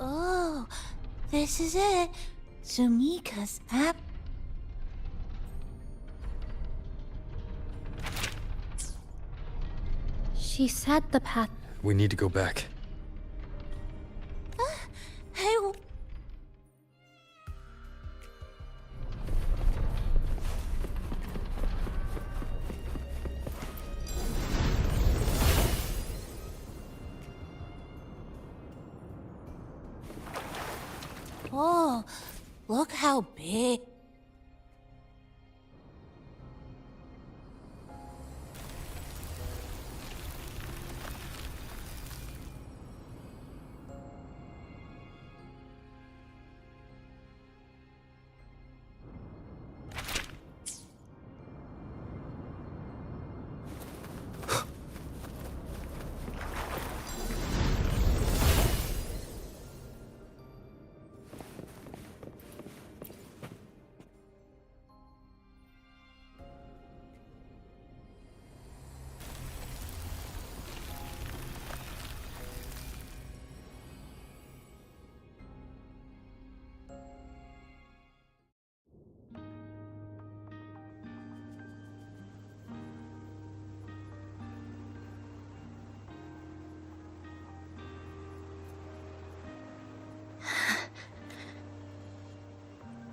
Oh, this is it. Sumika's app. She said the path... We need to go back. Hey, oh, look how big.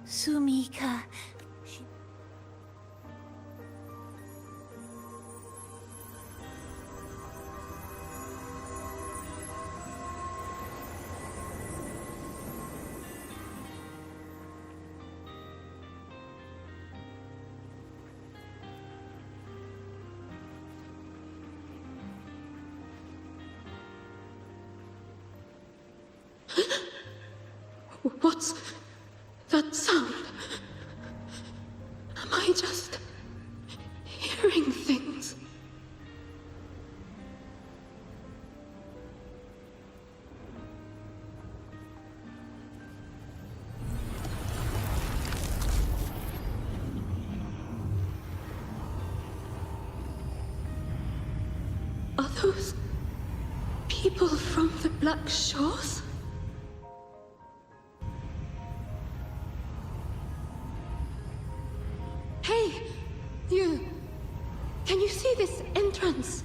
Sumika. What's that sound? Am I just hearing things? Are those people from the Black Shores? Hey, you! Can you see this entrance?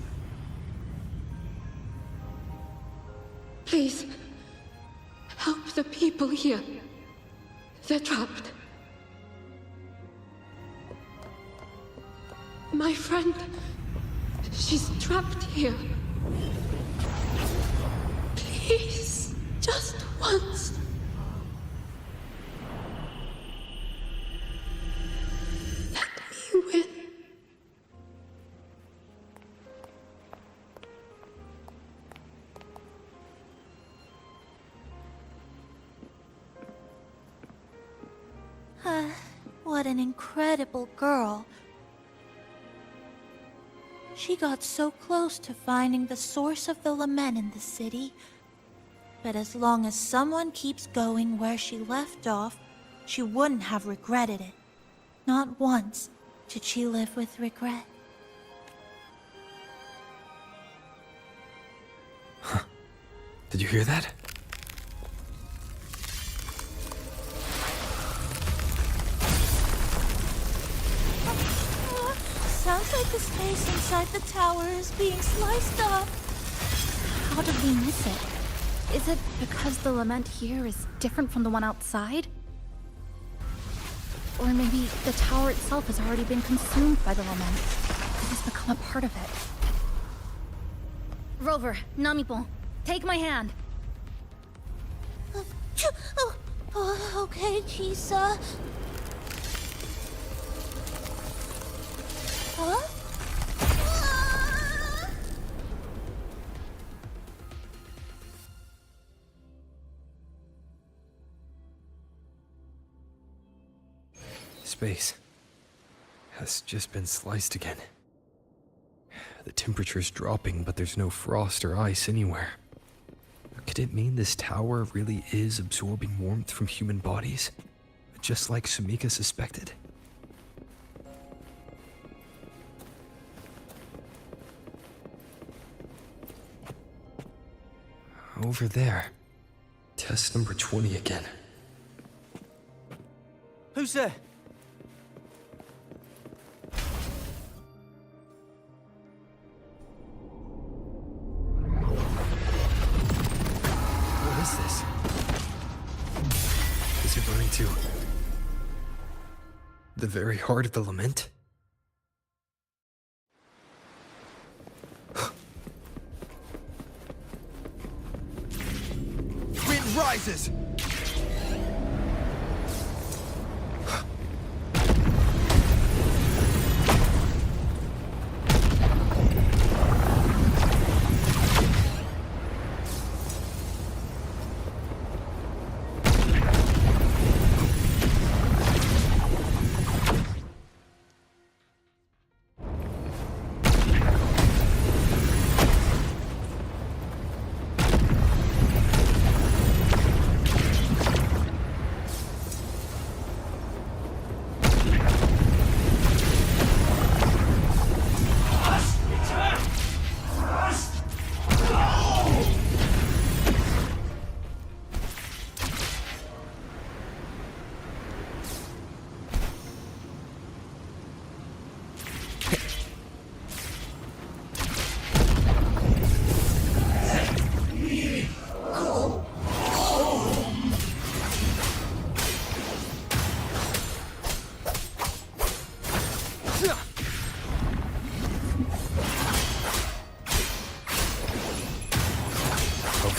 Please, help the people here. They're trapped. My friend, she's trapped here. Please, just once. Let me win. What an incredible girl. She got so close to finding the source of the lament in the city. But as long as someone keeps going where she left off, she wouldn't have regretted it. Not once did she live with regret. Did you hear that? Sounds like the space inside the tower is being sliced up. How did we miss it? Is it because the lament here is different from the one outside? Or maybe the tower itself has already been consumed by the lament. It has become a part of it. Rover, Namipon, take my hand. Okay, Chisa. Huh? Space has just been sliced again. The temperature's dropping, but there's no frost or ice anywhere. Could it mean this tower really is absorbing warmth from human bodies? Just like Sumika suspected? Over there. Test number 20 again. Who's there? What is this? Is it running to the very heart of the lament? Wind rises!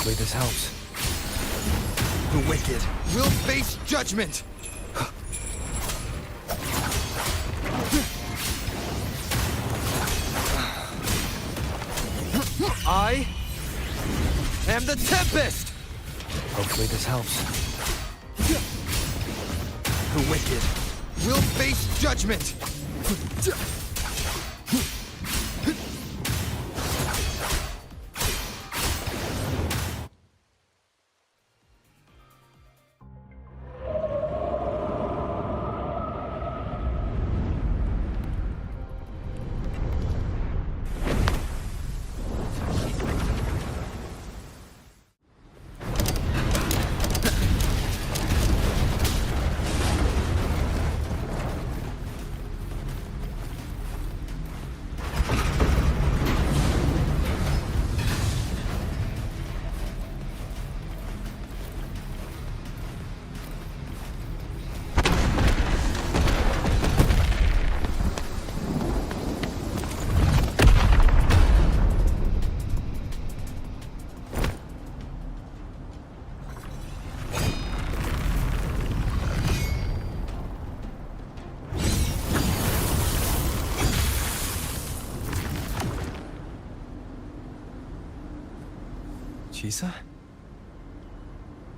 Hopefully this helps. The wicked will face judgment! I am the Tempest! Hopefully this helps. The wicked will face judgment! Chisa?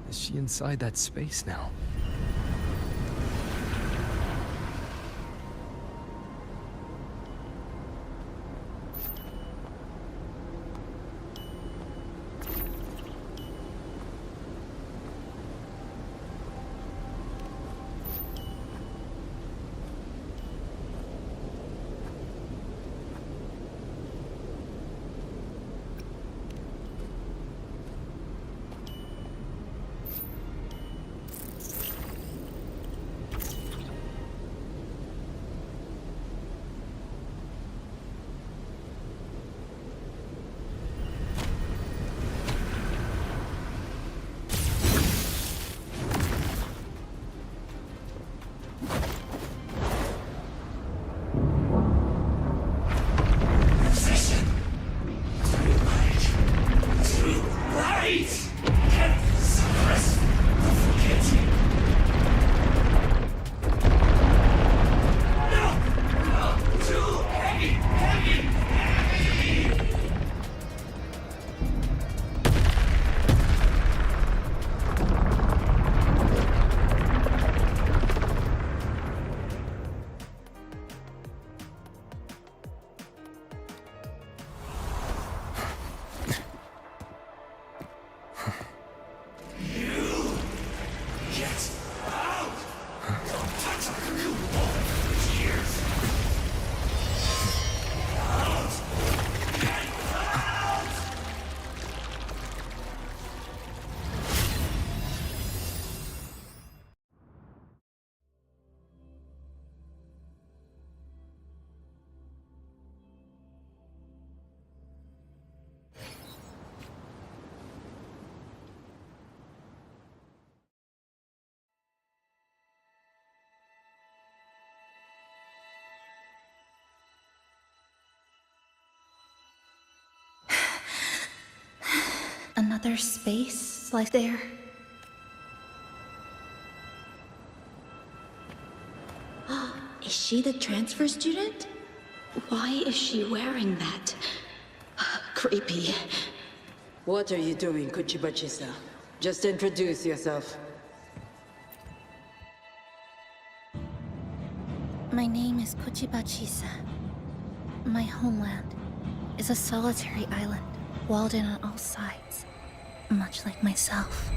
Is she inside that space now? Another space like there? Is she the transfer student? Why is she wearing that? Creepy. What are you doing, Kuchiba-chisa? Just introduce yourself. My name is Kuchiba-chisa. My homeland is a solitary island, walled in on all sides, much like myself.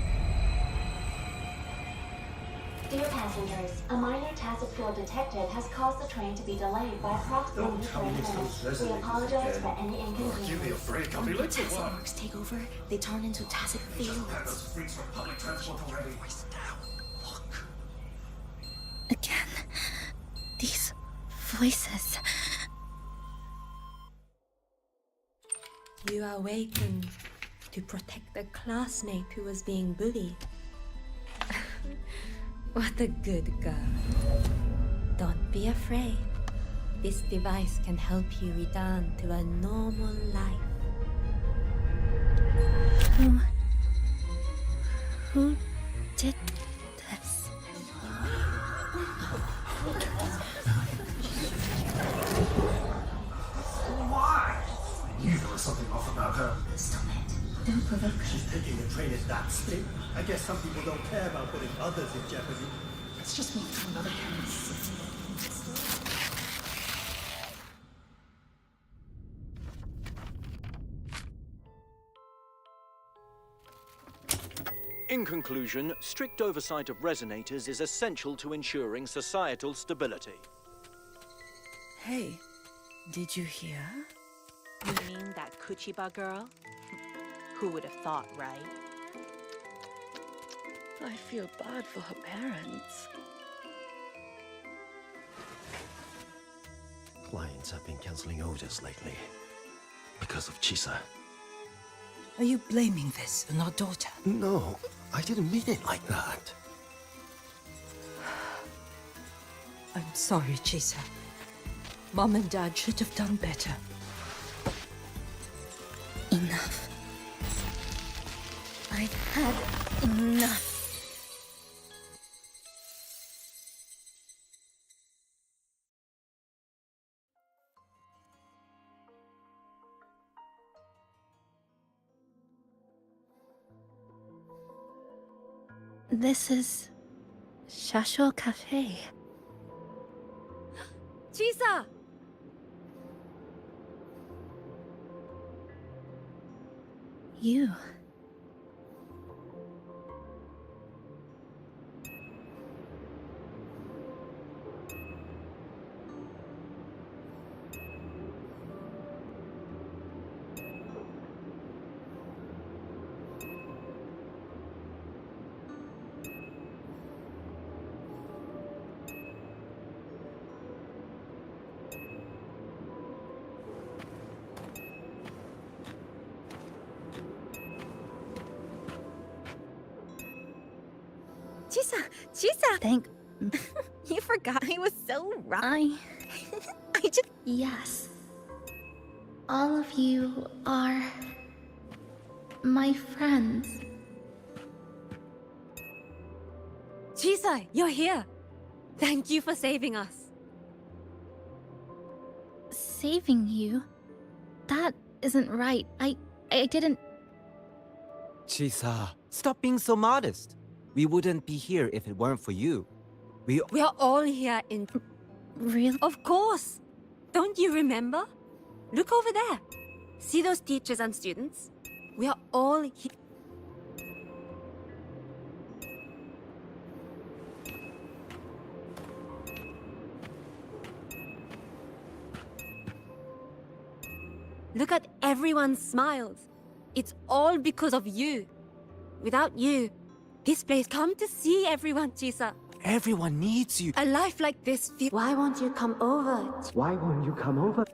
Dear passengers, a minor tacit field detected has caused the train to be delayed by approximately 20 minutes. We apologize for any inconvenience. Give me a break, I'll be late to Tacit work. marks take over, they turn into tacit fields. Freaks for public transport already. Again, these voices. You are awakened to protect a classmate who was being bullied. What a good girl. Don't be afraid. This device can help you return to a normal life. Who did this? Why? You know something off about her. Stop it. Don't provoke her. She's thinking the train is that speed. I guess some people don't care about putting others in jeopardy. Let's just move to another case. In conclusion, strict oversight of resonators is essential to ensuring societal stability. Hey, did you hear? You mean that Kuchiba girl? Who would have thought, right? I feel bad for her parents. Clients have been canceling orders lately because of Chisa. Are you blaming this on our daughter? No, I didn't mean it like that. I'm sorry, Chisa. Mom and Dad should have done better. Enough. I've had enough. This is Shasho Cafe. Chisa! You. Chisa! Thank... You forgot I was so wrong. I just... Yes. All of you are... my friends. Chisa, you're here. Thank you for saving us. Saving you? That isn't right. I didn't... Chisa, stop being so modest. We wouldn't be here if it weren't for you. We are all here in... Really? Of course. Don't you remember? Look over there. See those teachers and students? We are all here. Look at everyone's smiles. It's all because of you. Without you, this place... Come to see everyone, Chisa. Everyone needs you. A life like this feels... Why won't you come over? Why won't you come over?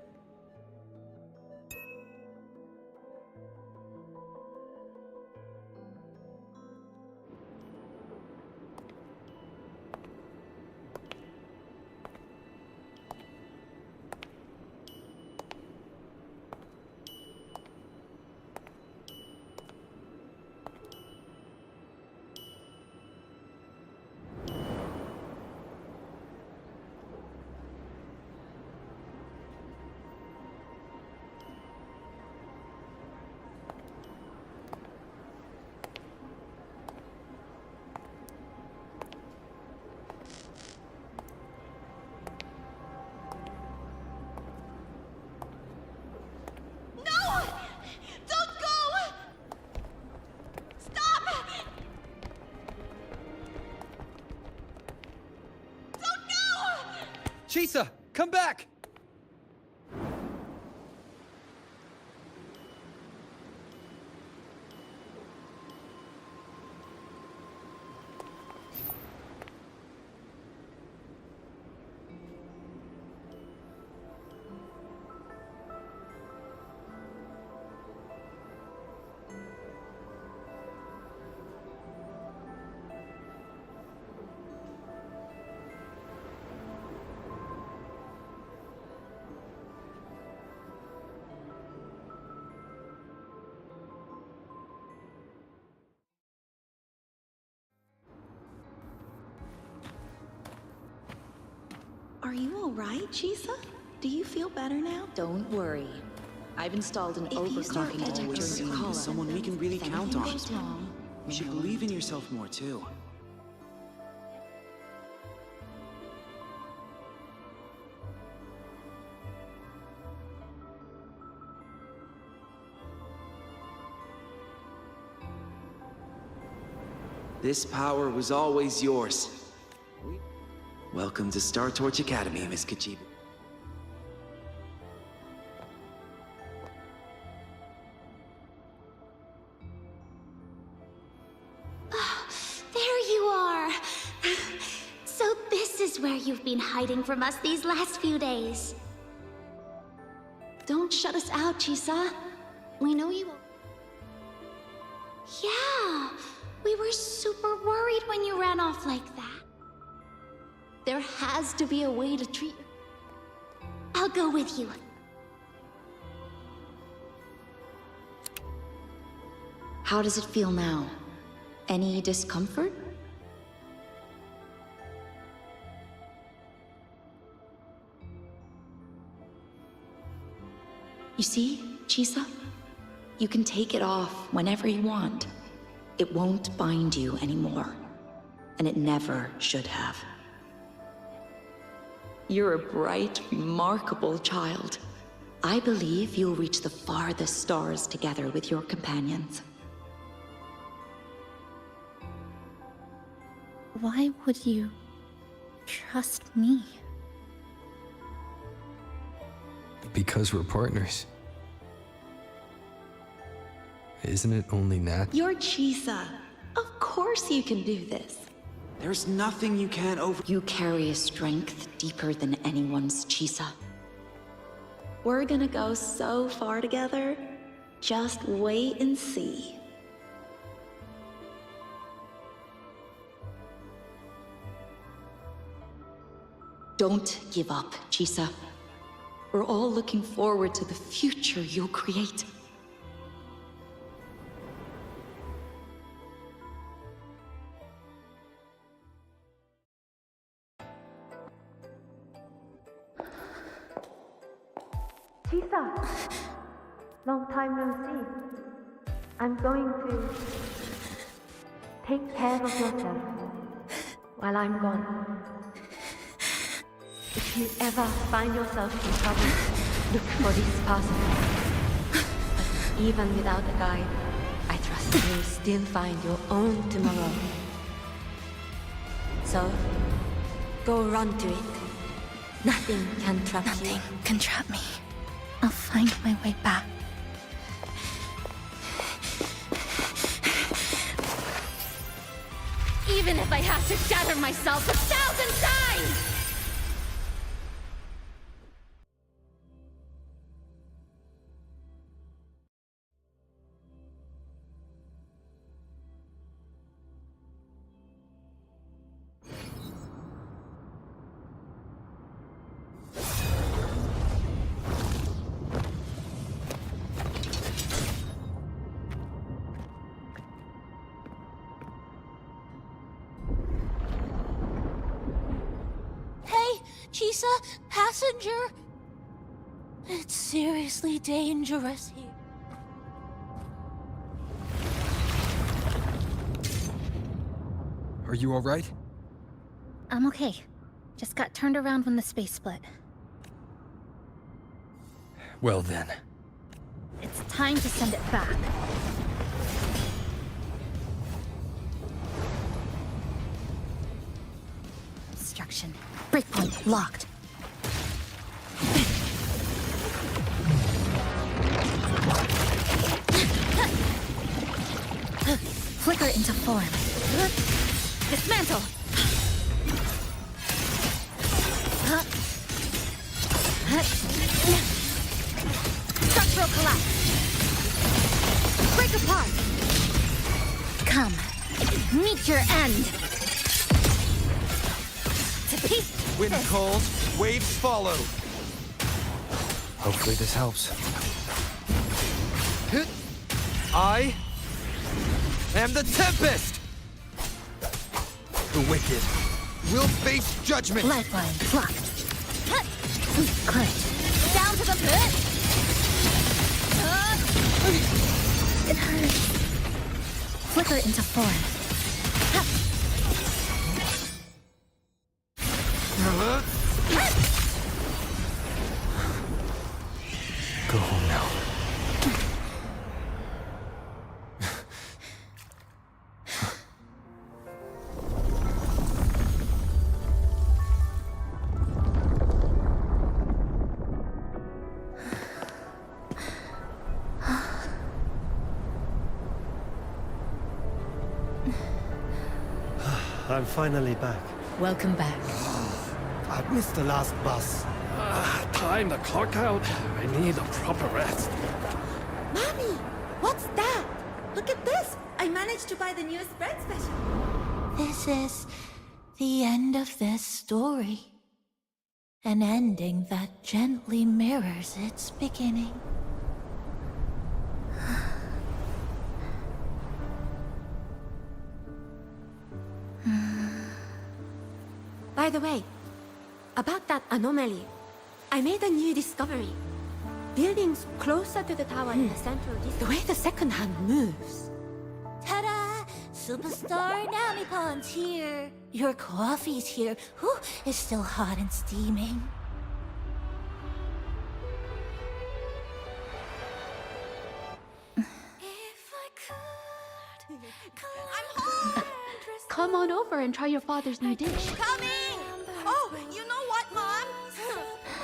Chisa, come back! Are you alright, Chisa? Do you feel better now? Don't worry. I've installed an overclocking detector Always in your collar. someone we can really If count anything on. goes wrong, You should believe in yourself more, too. This power was always yours. Welcome to Star Torch Academy, Miss Kachiba. There you are! So this is where you've been hiding from us these last few days. Don't shut us out, Chisa. We know you... Yeah, we were super worried when you ran off like that. There has to be a way to treat... I'll go with you. How does it feel now? Any discomfort? You see, Chisa? You can take it off whenever you want. It won't bind you anymore. and it never should have. You're a bright, remarkable child. I believe you'll reach the farthest stars together with your companions. Why would you trust me? Because we're partners. Isn't it only natural? You're Chisa. Of course you can do this. There's nothing you can't over... You carry a strength deeper than anyone's, Chisa. We're gonna go so far together. Just wait and see. Don't give up, Chisa. We're all looking forward to the future you'll create. Chisa! Long time no see. I'm going to take care of yourself while I'm gone. If you ever find yourself in trouble, look for this person. But even without a guide, I trust you'll still find your own tomorrow. So, go run to it. Nothing can trap you. Nothing can trap me. I'll find my way back. Even if I have to shatter myself 1,000 times! Chisa, passenger. It's seriously dangerous here. Are you all right? I'm okay. Just got turned around when the space split. Well then. It's time to send it back. Destruction. Breakpoint locked. Flicker into form. Dismantle! Structural collapse! Break apart! Come, meet your end! To peace! Wind calls, waves follow. Hopefully this helps. I am the Tempest! The wicked will face judgment! Lifeline blocked. Clipped. Down to the pit! It hurts. Flicker into form. Go home now. I'm finally back. Welcome back. I missed the last bus. Time to clock out. I need a proper rest. Mommy! What's that? Look at this! I managed to buy the newest bread special. This is the end of this story. An ending that gently mirrors its beginning. By the way, about that anomaly, I made a new discovery. Buildings closer to the tower in the central district. The way the second hand moves. Ta-da! superstar Namipon's here. Your coffee's here. Whew, it's still hot and steaming. Come on over and try your father's new dish. Coming! Oh, you know what, Mom?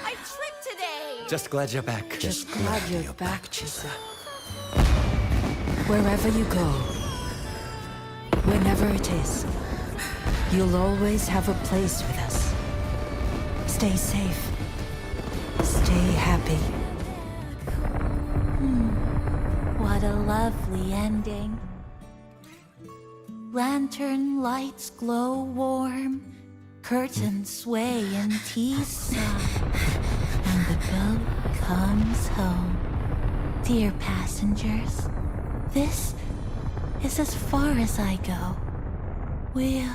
I tripped today. Just glad you're back. Just glad you're back, Chisa. Wherever you go, whenever it is, you'll always have a place with us. Stay safe. Stay happy. What a lovely ending. Lantern lights glow warm, curtains sway in tea sun, and the boat comes home. Dear passengers, this is as far as I go. We'll...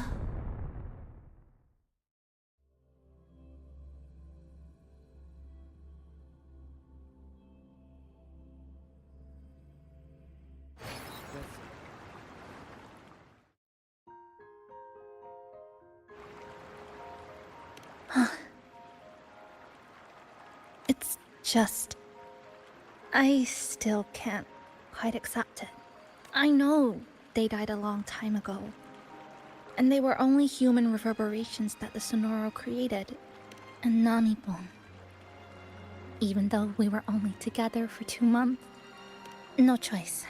It's just... I still can't quite accept it. I know they died a long time ago. And they were only human reverberations that the Sonoro created. And Nami-Bon. Even though we were only together for 2 months. No choice.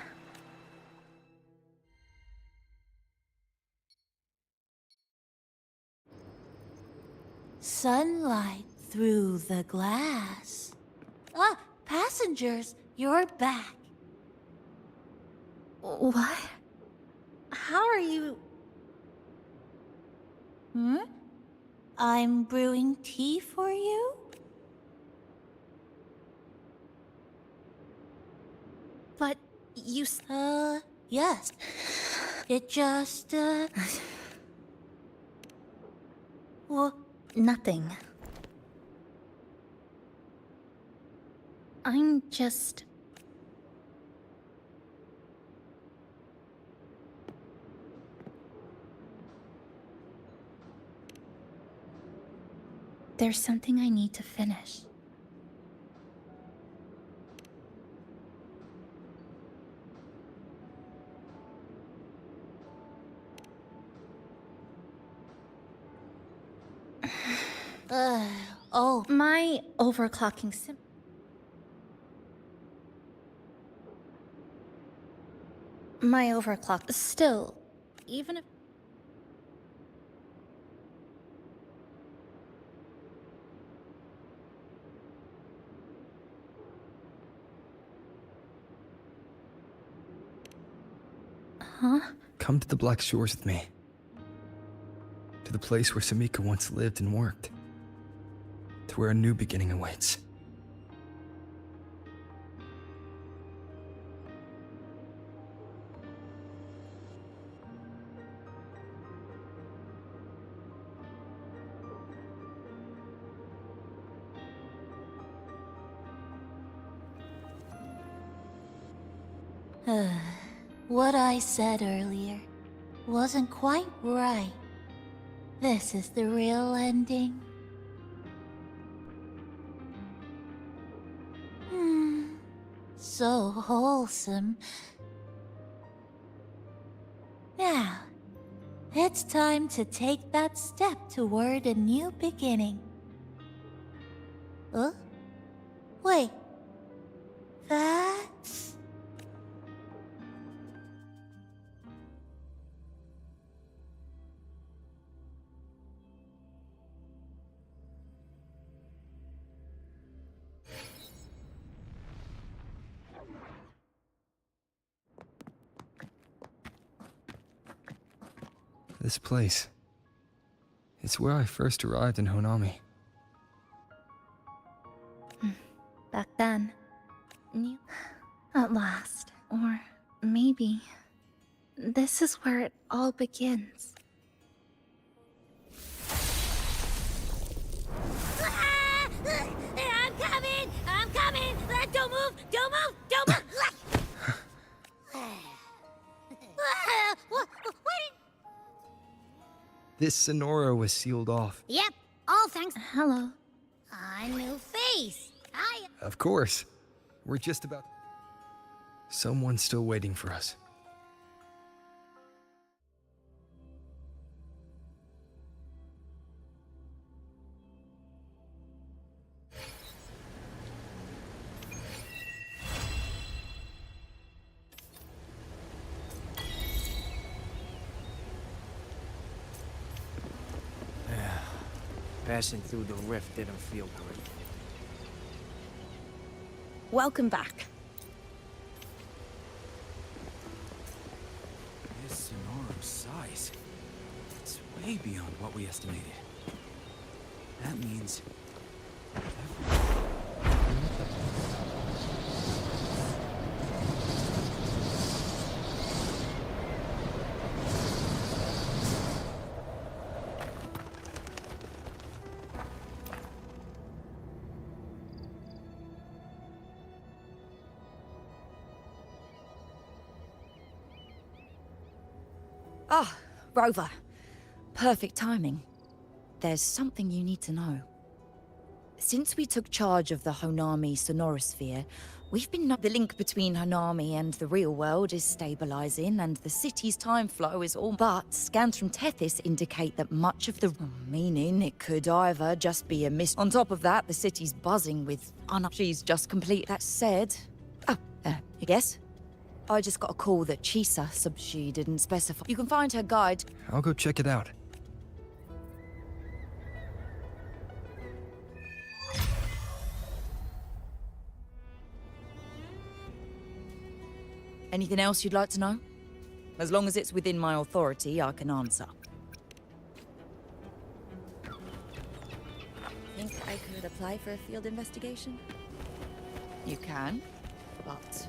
Sunlight through the glass. Ah, passengers, you're back. What? How are you... I'm brewing tea for you? But you... Yes. It just, Well... Nothing. I'm just... There's something I need to finish. Oh. My overclocking sim... My overclock... Still, even if... Huh? Come to the Black Shores with me. To the place where Samika once lived and worked. To where a new beginning awaits. What I said earlier wasn't quite right. This is the real ending. So wholesome. Now, it's time to take that step toward a new beginning. Wait. That's... This place. It's where I first arrived in Honami. Back then. New... At last. Or maybe... This is where it all begins. I'm coming! I'm coming! Don't move! Don't move! Don't move! Wait! This Sonora was sealed off. Yep, all thanks. Hello. A new face. Hi. Of course. We're just about... Someone's still waiting for us. Passing through the rift didn't feel great. Welcome back. This Sonoro's size, it's way beyond what we estimated. That means... Ah, Rover. Perfect timing. There's something you need to know. Since we took charge of the Honami Sonorosphere, we've been the link between Honami and the real world is stabilizing, and the city's time flow is all. But scans from Tethys indicate that much of the meaning it could either just be a mist. On top of that, the city's buzzing with she's just complete. That said, yes. I just got a call that Chisa, she didn't specify. You can find her guide. I'll go check it out. Anything else you'd like to know? As long as it's within my authority, I can answer. Think I could apply for a field investigation? You can, but...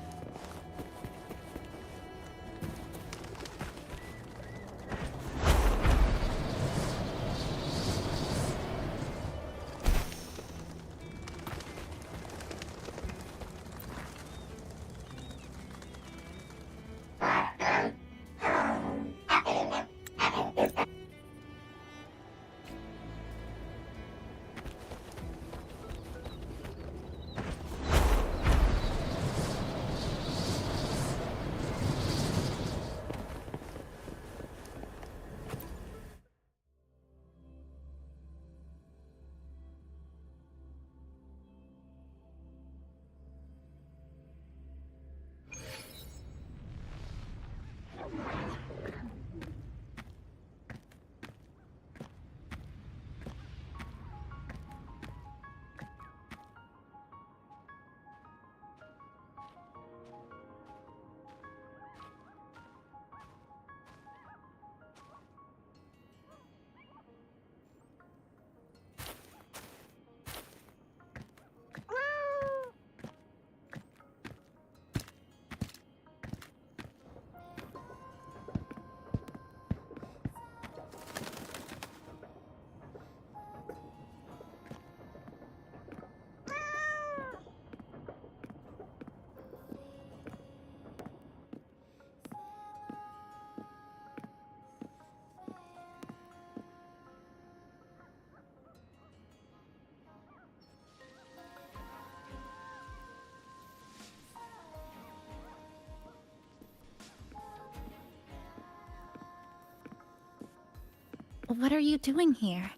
What are you doing here?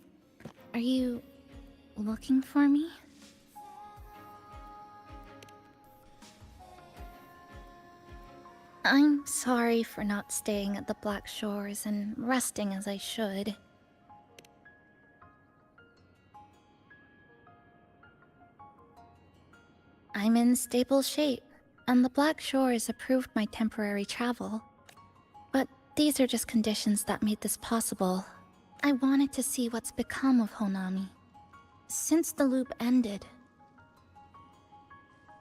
Are you looking for me? I'm sorry for not staying at the Black Shores and resting as I should. I'm in stable shape, and the Black Shores approved my temporary travel. But these are just conditions that made this possible. I wanted to see what's become of Honami. Since the loop ended.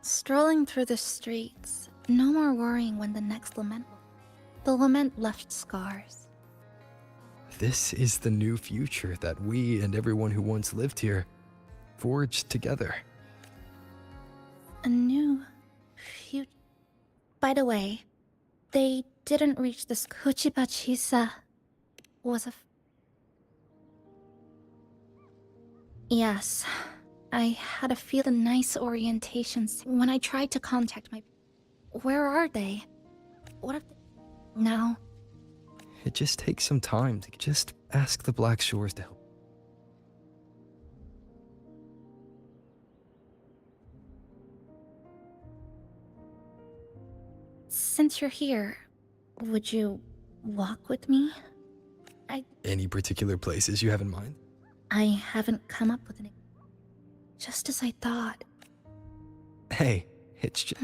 Strolling through the streets, no more worrying when the next lament. The lament left scars. This is the new future that we and everyone who once lived here forged together. A new future. By the way, they didn't reach this. Kuchibachisa was a Yes. I had a feeling nice orientations when I tried to contact my... Where are they? What if... No. It just takes some time to just ask the Black Shores to help. Since you're here, would you walk with me? Any particular places you have in mind? I haven't come up with any... Just as I thought. Hey, it's just...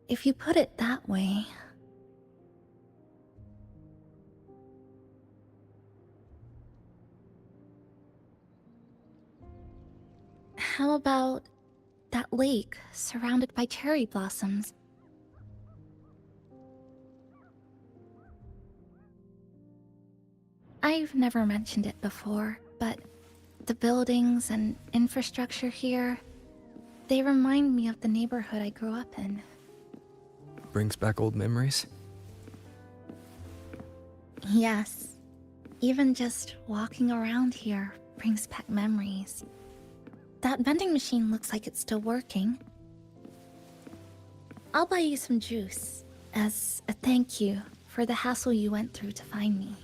If you put it that way... How about that lake surrounded by cherry blossoms? I've never mentioned it before, but the buildings and infrastructure here, they remind me of the neighborhood I grew up in. Brings back old memories? Yes. Even just walking around here brings back memories. That vending machine looks like it's still working. I'll buy you some juice as a thank you for the hassle you went through to find me.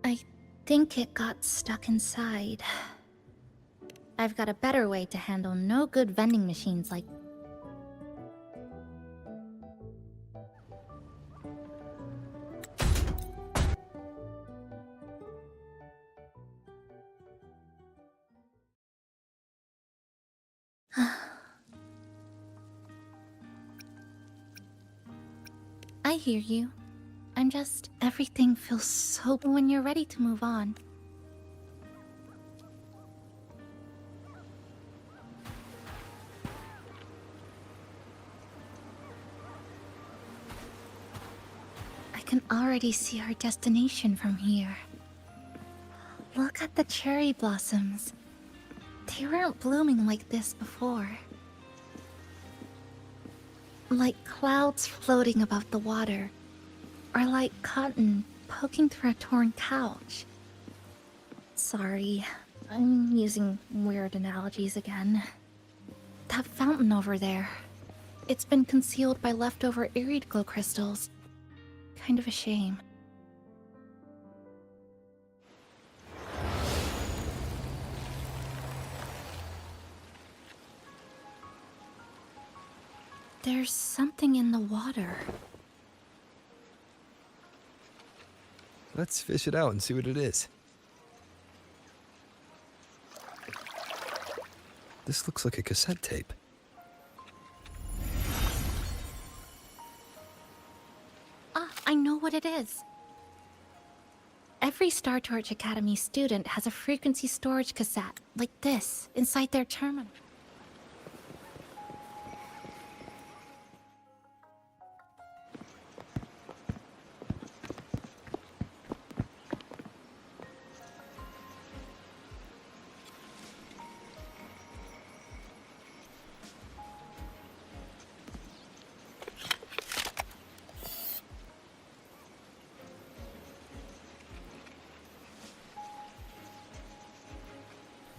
I think it got stuck inside. I've got a better way to handle no good vending machines like... I hear you. I'm just... Everything feels so... When you're ready to move on. I can already see our destination from here. Look at the cherry blossoms. They weren't blooming like this before. Like clouds floating above the water. Or like cotton poking through a torn couch. Sorry, I'm using weird analogies again. That fountain over there. It's been concealed by leftover irid glow crystals. Kind of a shame. There's something in the water. Let's fish it out and see what it is. This looks like a cassette tape. Ah, I know what it is. Every Star Torch Academy student has a frequency storage cassette, like this, inside their terminal.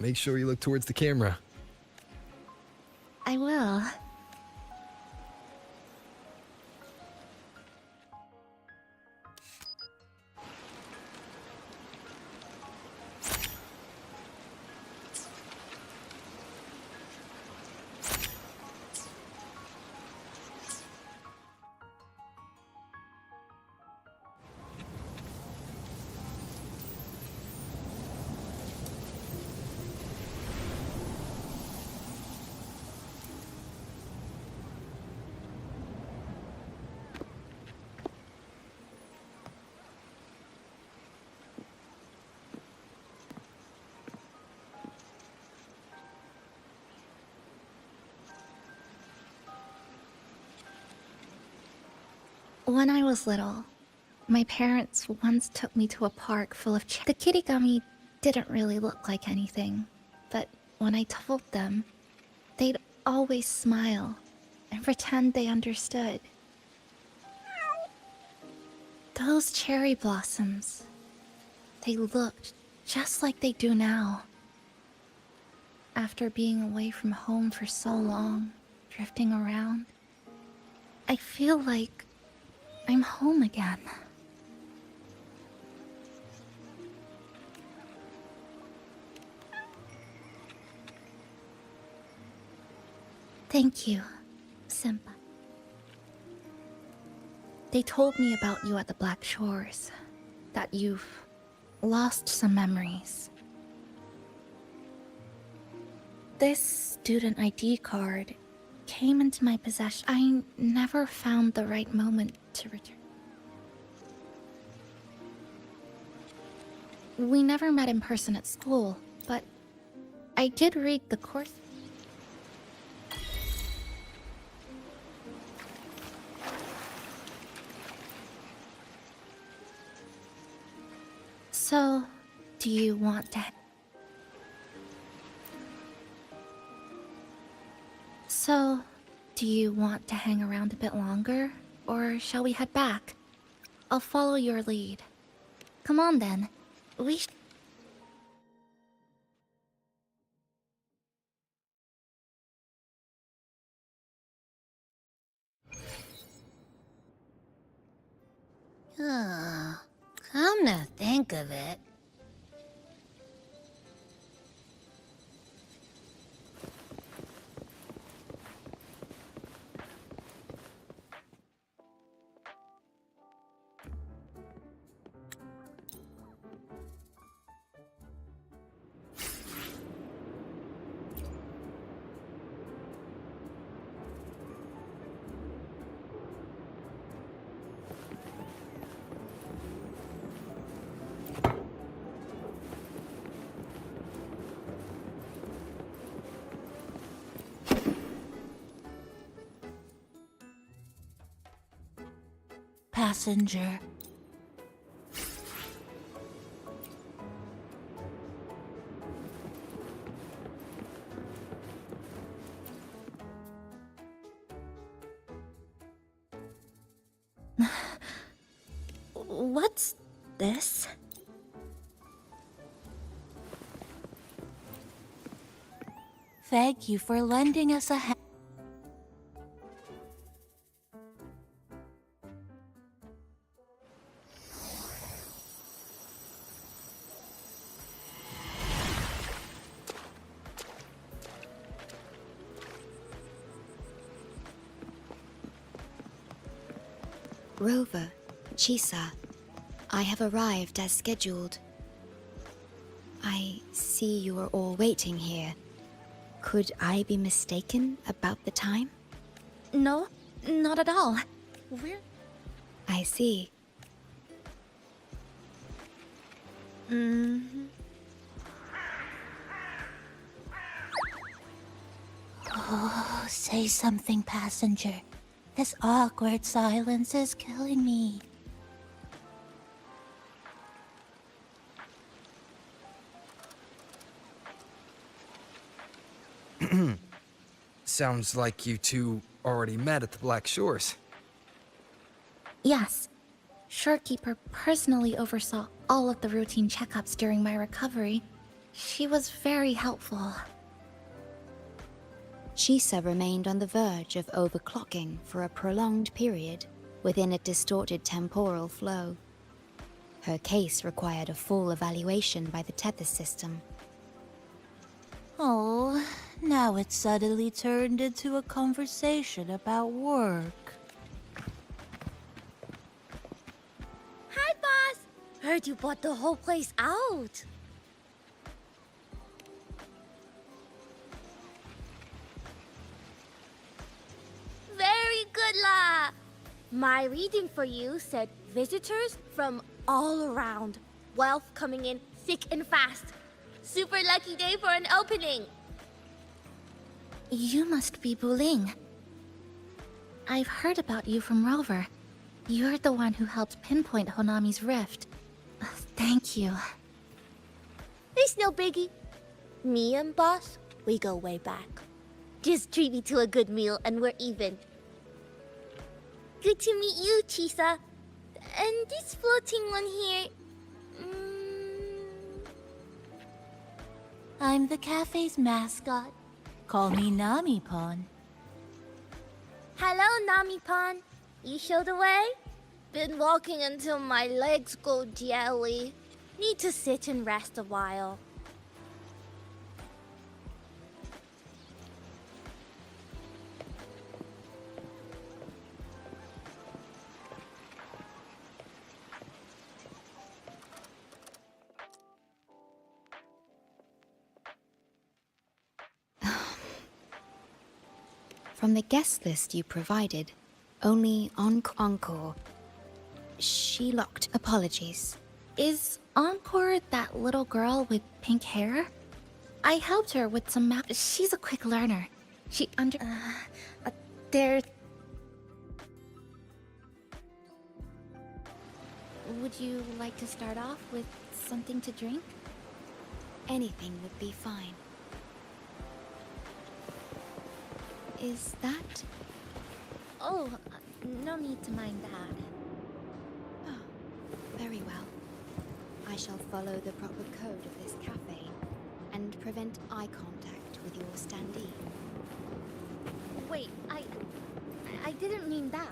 Make sure you look towards the camera. I will. When I was little, my parents once took me to a park full of The Kirigami didn't really look like anything, but when I told them, they'd always smile and pretend they understood. Those cherry blossoms. They looked just like they do now. After being away from home for so long, drifting around, I feel like I'm home again. Thank you, Senpai. They told me about you at the Black Shores, that you've lost some memories. This student ID card came into my possession. I never found the right moment to return. We never met in person at school, but I did read the course. So, do you want to... hang around a bit longer? Or shall we head back? I'll follow your lead. Come on then. Oh, come to think of it. Passenger. What's this? Thank you for lending us a hand. Rover, Chisa, I have arrived as scheduled. I see you are all waiting here. Could I be mistaken about the time? No, not at all. I see. Oh, say something, passenger. This awkward silence is killing me. Sounds like you two already met at the Black Shores. Yes. Shorekeeper personally oversaw all of the routine checkups during my recovery. She was very helpful. Chisa remained on the verge of overclocking for a prolonged period within a distorted temporal flow. Her case required a full evaluation by the tether system. Oh, now it's suddenly turned into a conversation about work. Hi, boss! Heard you bought the whole place out. Very good, La! My reading for you said visitors from all around. Wealth coming in thick and fast. Super lucky day for an opening. You must be Buling. I've heard about you from Rover. You're the one who helped pinpoint Honami's rift. Thank you. It's no biggie. Me and boss, we go way back. Just treat me to a good meal and we're even. Good to meet you, Chisa. And this floating one here. I'm the cafe's mascot. Call me Nami-pon. Hello, Nami-pon. You show the way? Been walking until my legs go jelly. Need to sit and rest a while. From the guest list you provided, only Encore. She locked. Apologies. Is Encore that little girl with pink hair? I helped her with some math. She's a quick learner. She there. Would you like to start off with something to drink? Anything would be fine. Is that... Oh, no need to mind that. Oh, very well. I shall follow the proper code of this cafe and prevent eye contact with your standee. Wait, I didn't mean that.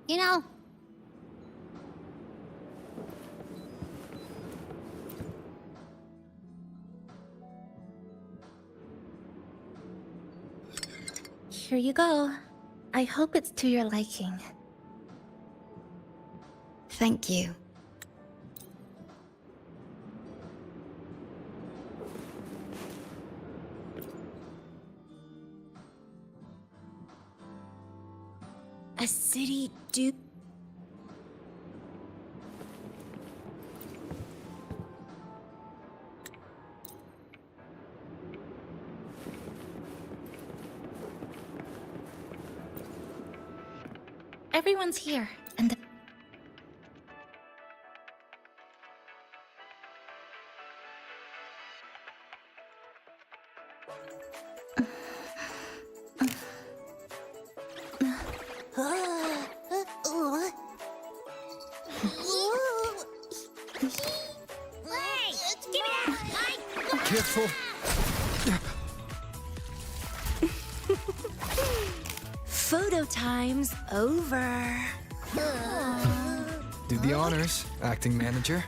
You know, Here you go. I hope it's to your liking. Thank you. A city dupe. Everyone's here, and the Careful. Photo time's over. Do the honors, acting manager.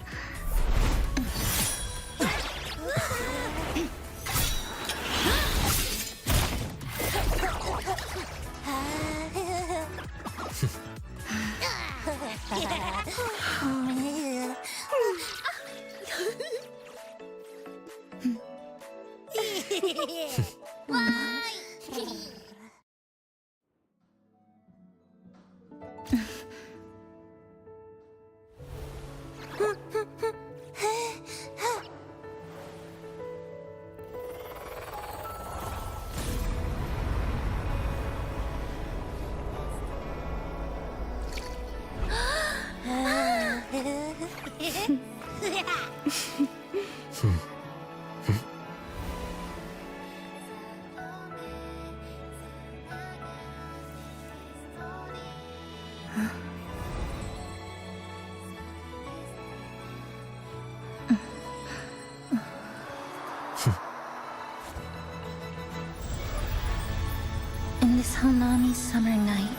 in this Honami summer night,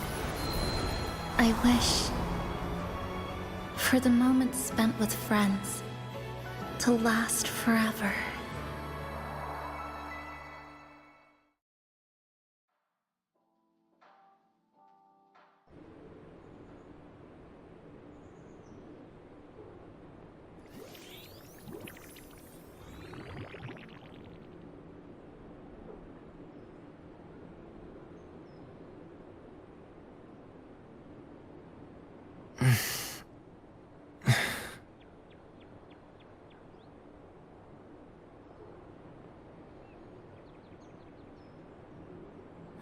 I wish for the moments spent with friends to last forever.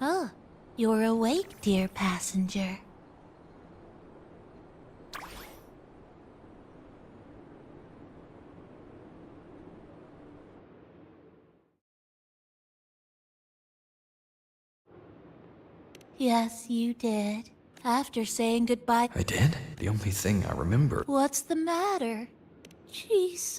Oh, you're awake, dear passenger. Yes, you did. After saying goodbye... I did? The only thing I remember. What's the matter? Jeez.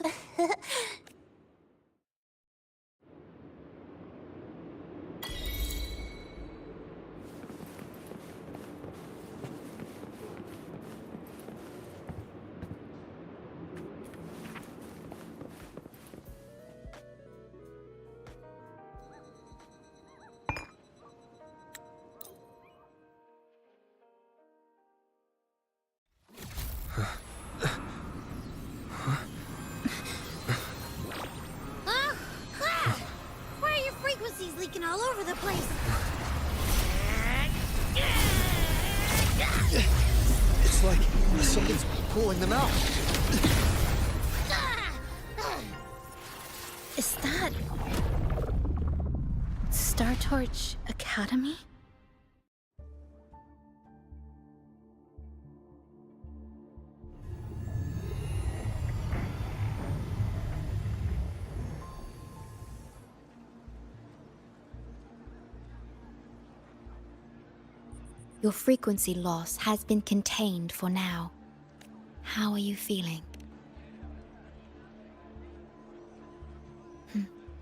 Why are your frequencies leaking all over the place? It's like something's pulling them out. Is that... Star Torch Academy? Your frequency loss has been contained for now. How are you feeling?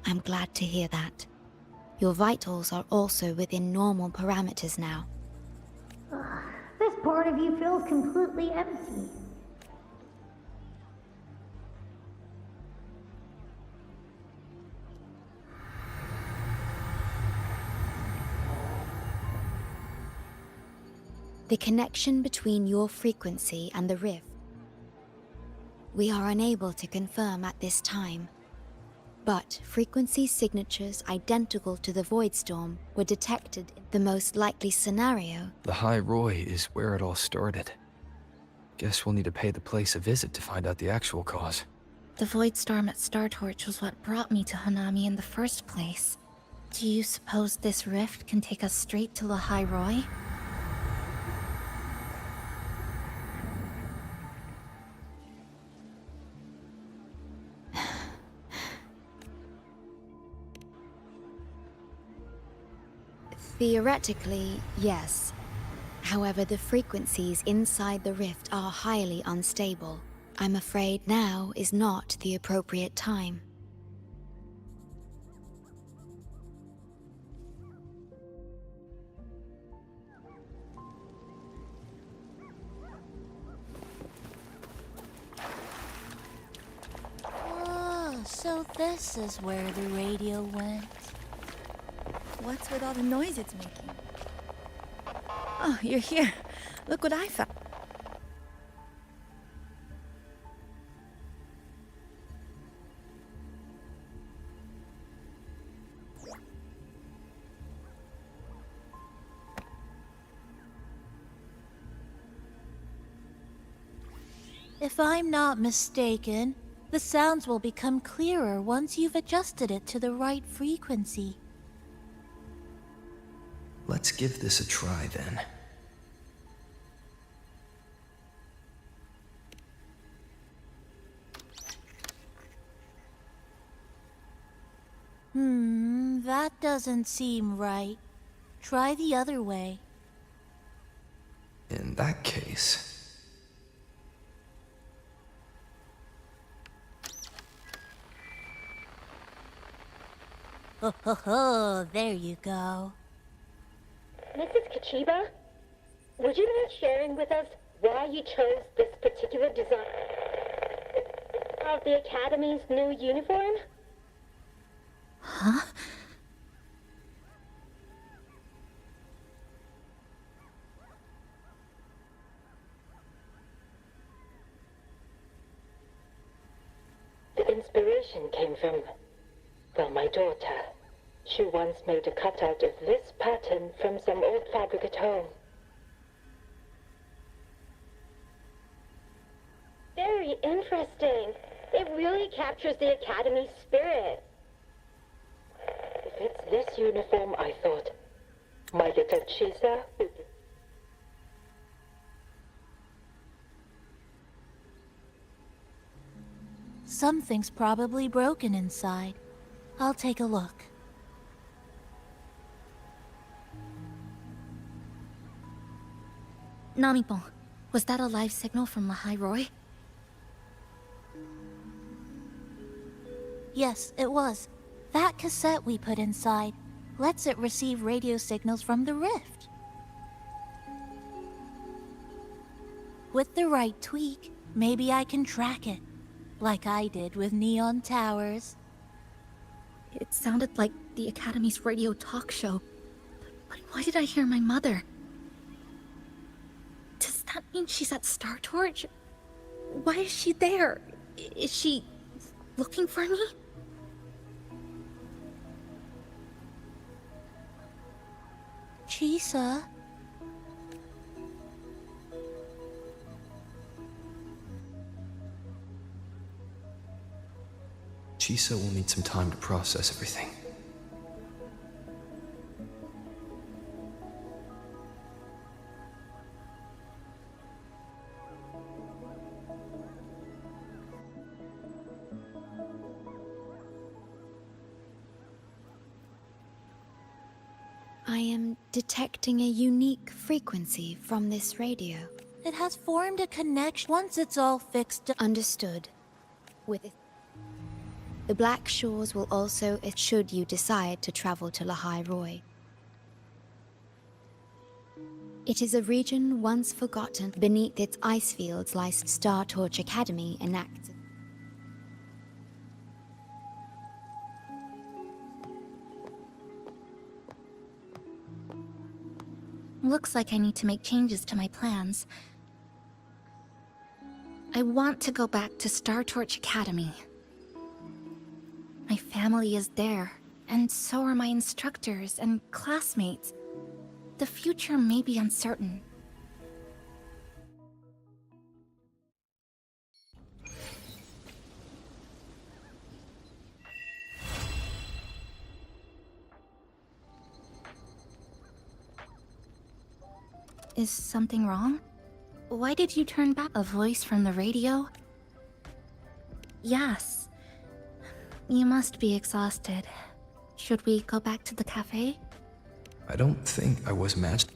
I'm glad to hear that. Your vitals are also within normal parameters now. This part of you feels completely empty. The connection between your frequency and the rift. We are unable to confirm at this time, but frequency signatures identical to the Void Storm were detected in the most likely scenario. The High Roy is where it all started. Guess we'll need to pay the place a visit to find out the actual cause. The Void Storm at Star Torch was what brought me to Hanami in the first place. Do you suppose this rift can take us straight to the High Roy? Theoretically, yes. However, the frequencies inside the rift are highly unstable. I'm afraid now is not the appropriate time. Oh, so this is where the radio went. What's with all the noise it's making? Oh, you're here. Look what I found. If I'm not mistaken, the sounds will become clearer once you've adjusted it to the right frequency. Let's give this a try then. That doesn't seem right. Try the other way. In that case... Oh, there you go. Mrs. Kachiba, would you mind sharing with us why you chose this particular design of the Academy's new uniform? Huh? The inspiration came from, well, my daughter. She once made a cutout of this pattern from some old fabric at home. Very interesting. It really captures the Academy's spirit. If it's this uniform, I thought, My little Chisa. Something's probably broken inside. I'll take a look. Namipon, was that a live signal from Lahai Roy? Yes, it was. That cassette we put inside lets it receive radio signals from the rift. With the right tweak, maybe I can track it, like I did with Neon Towers. It sounded like the Academy's radio talk show. But why did I hear my mother? Does that mean she's at Star Torch? Why is she there? Is she looking for me? Chisa? Chisa will need some time to process everything. I am detecting a unique frequency from this radio. It has formed a connection once it's all fixed. Understood. With it. The Black Shores will also, should you decide to travel to Lahai Roy. It is a region once forgotten. Beneath its ice fields lies Star Torch Academy enacts. Looks like I need to make changes to my plans. I want to go back to Star Torch Academy. My family is there, and so are my instructors and classmates. The future may be uncertain. Is something wrong? Why did you turn back? A voice from the radio? Yes. You must be exhausted. Should we go back to the cafe? I don't think I was matched.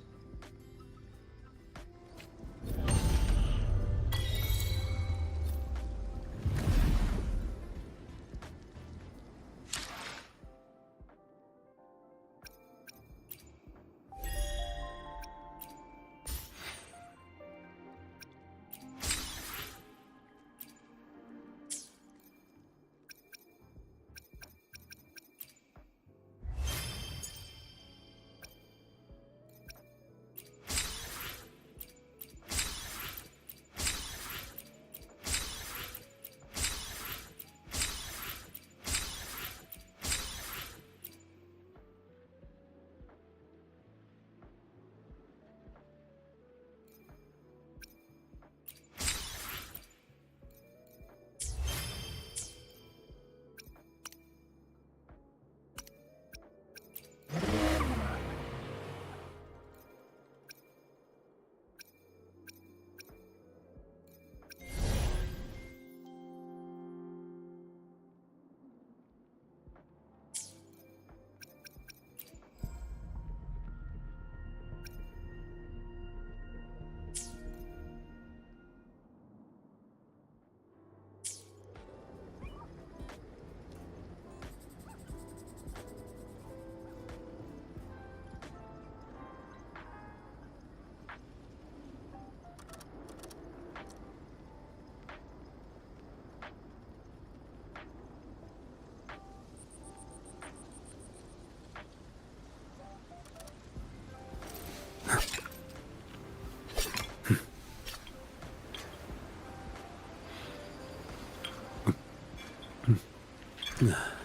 Yeah.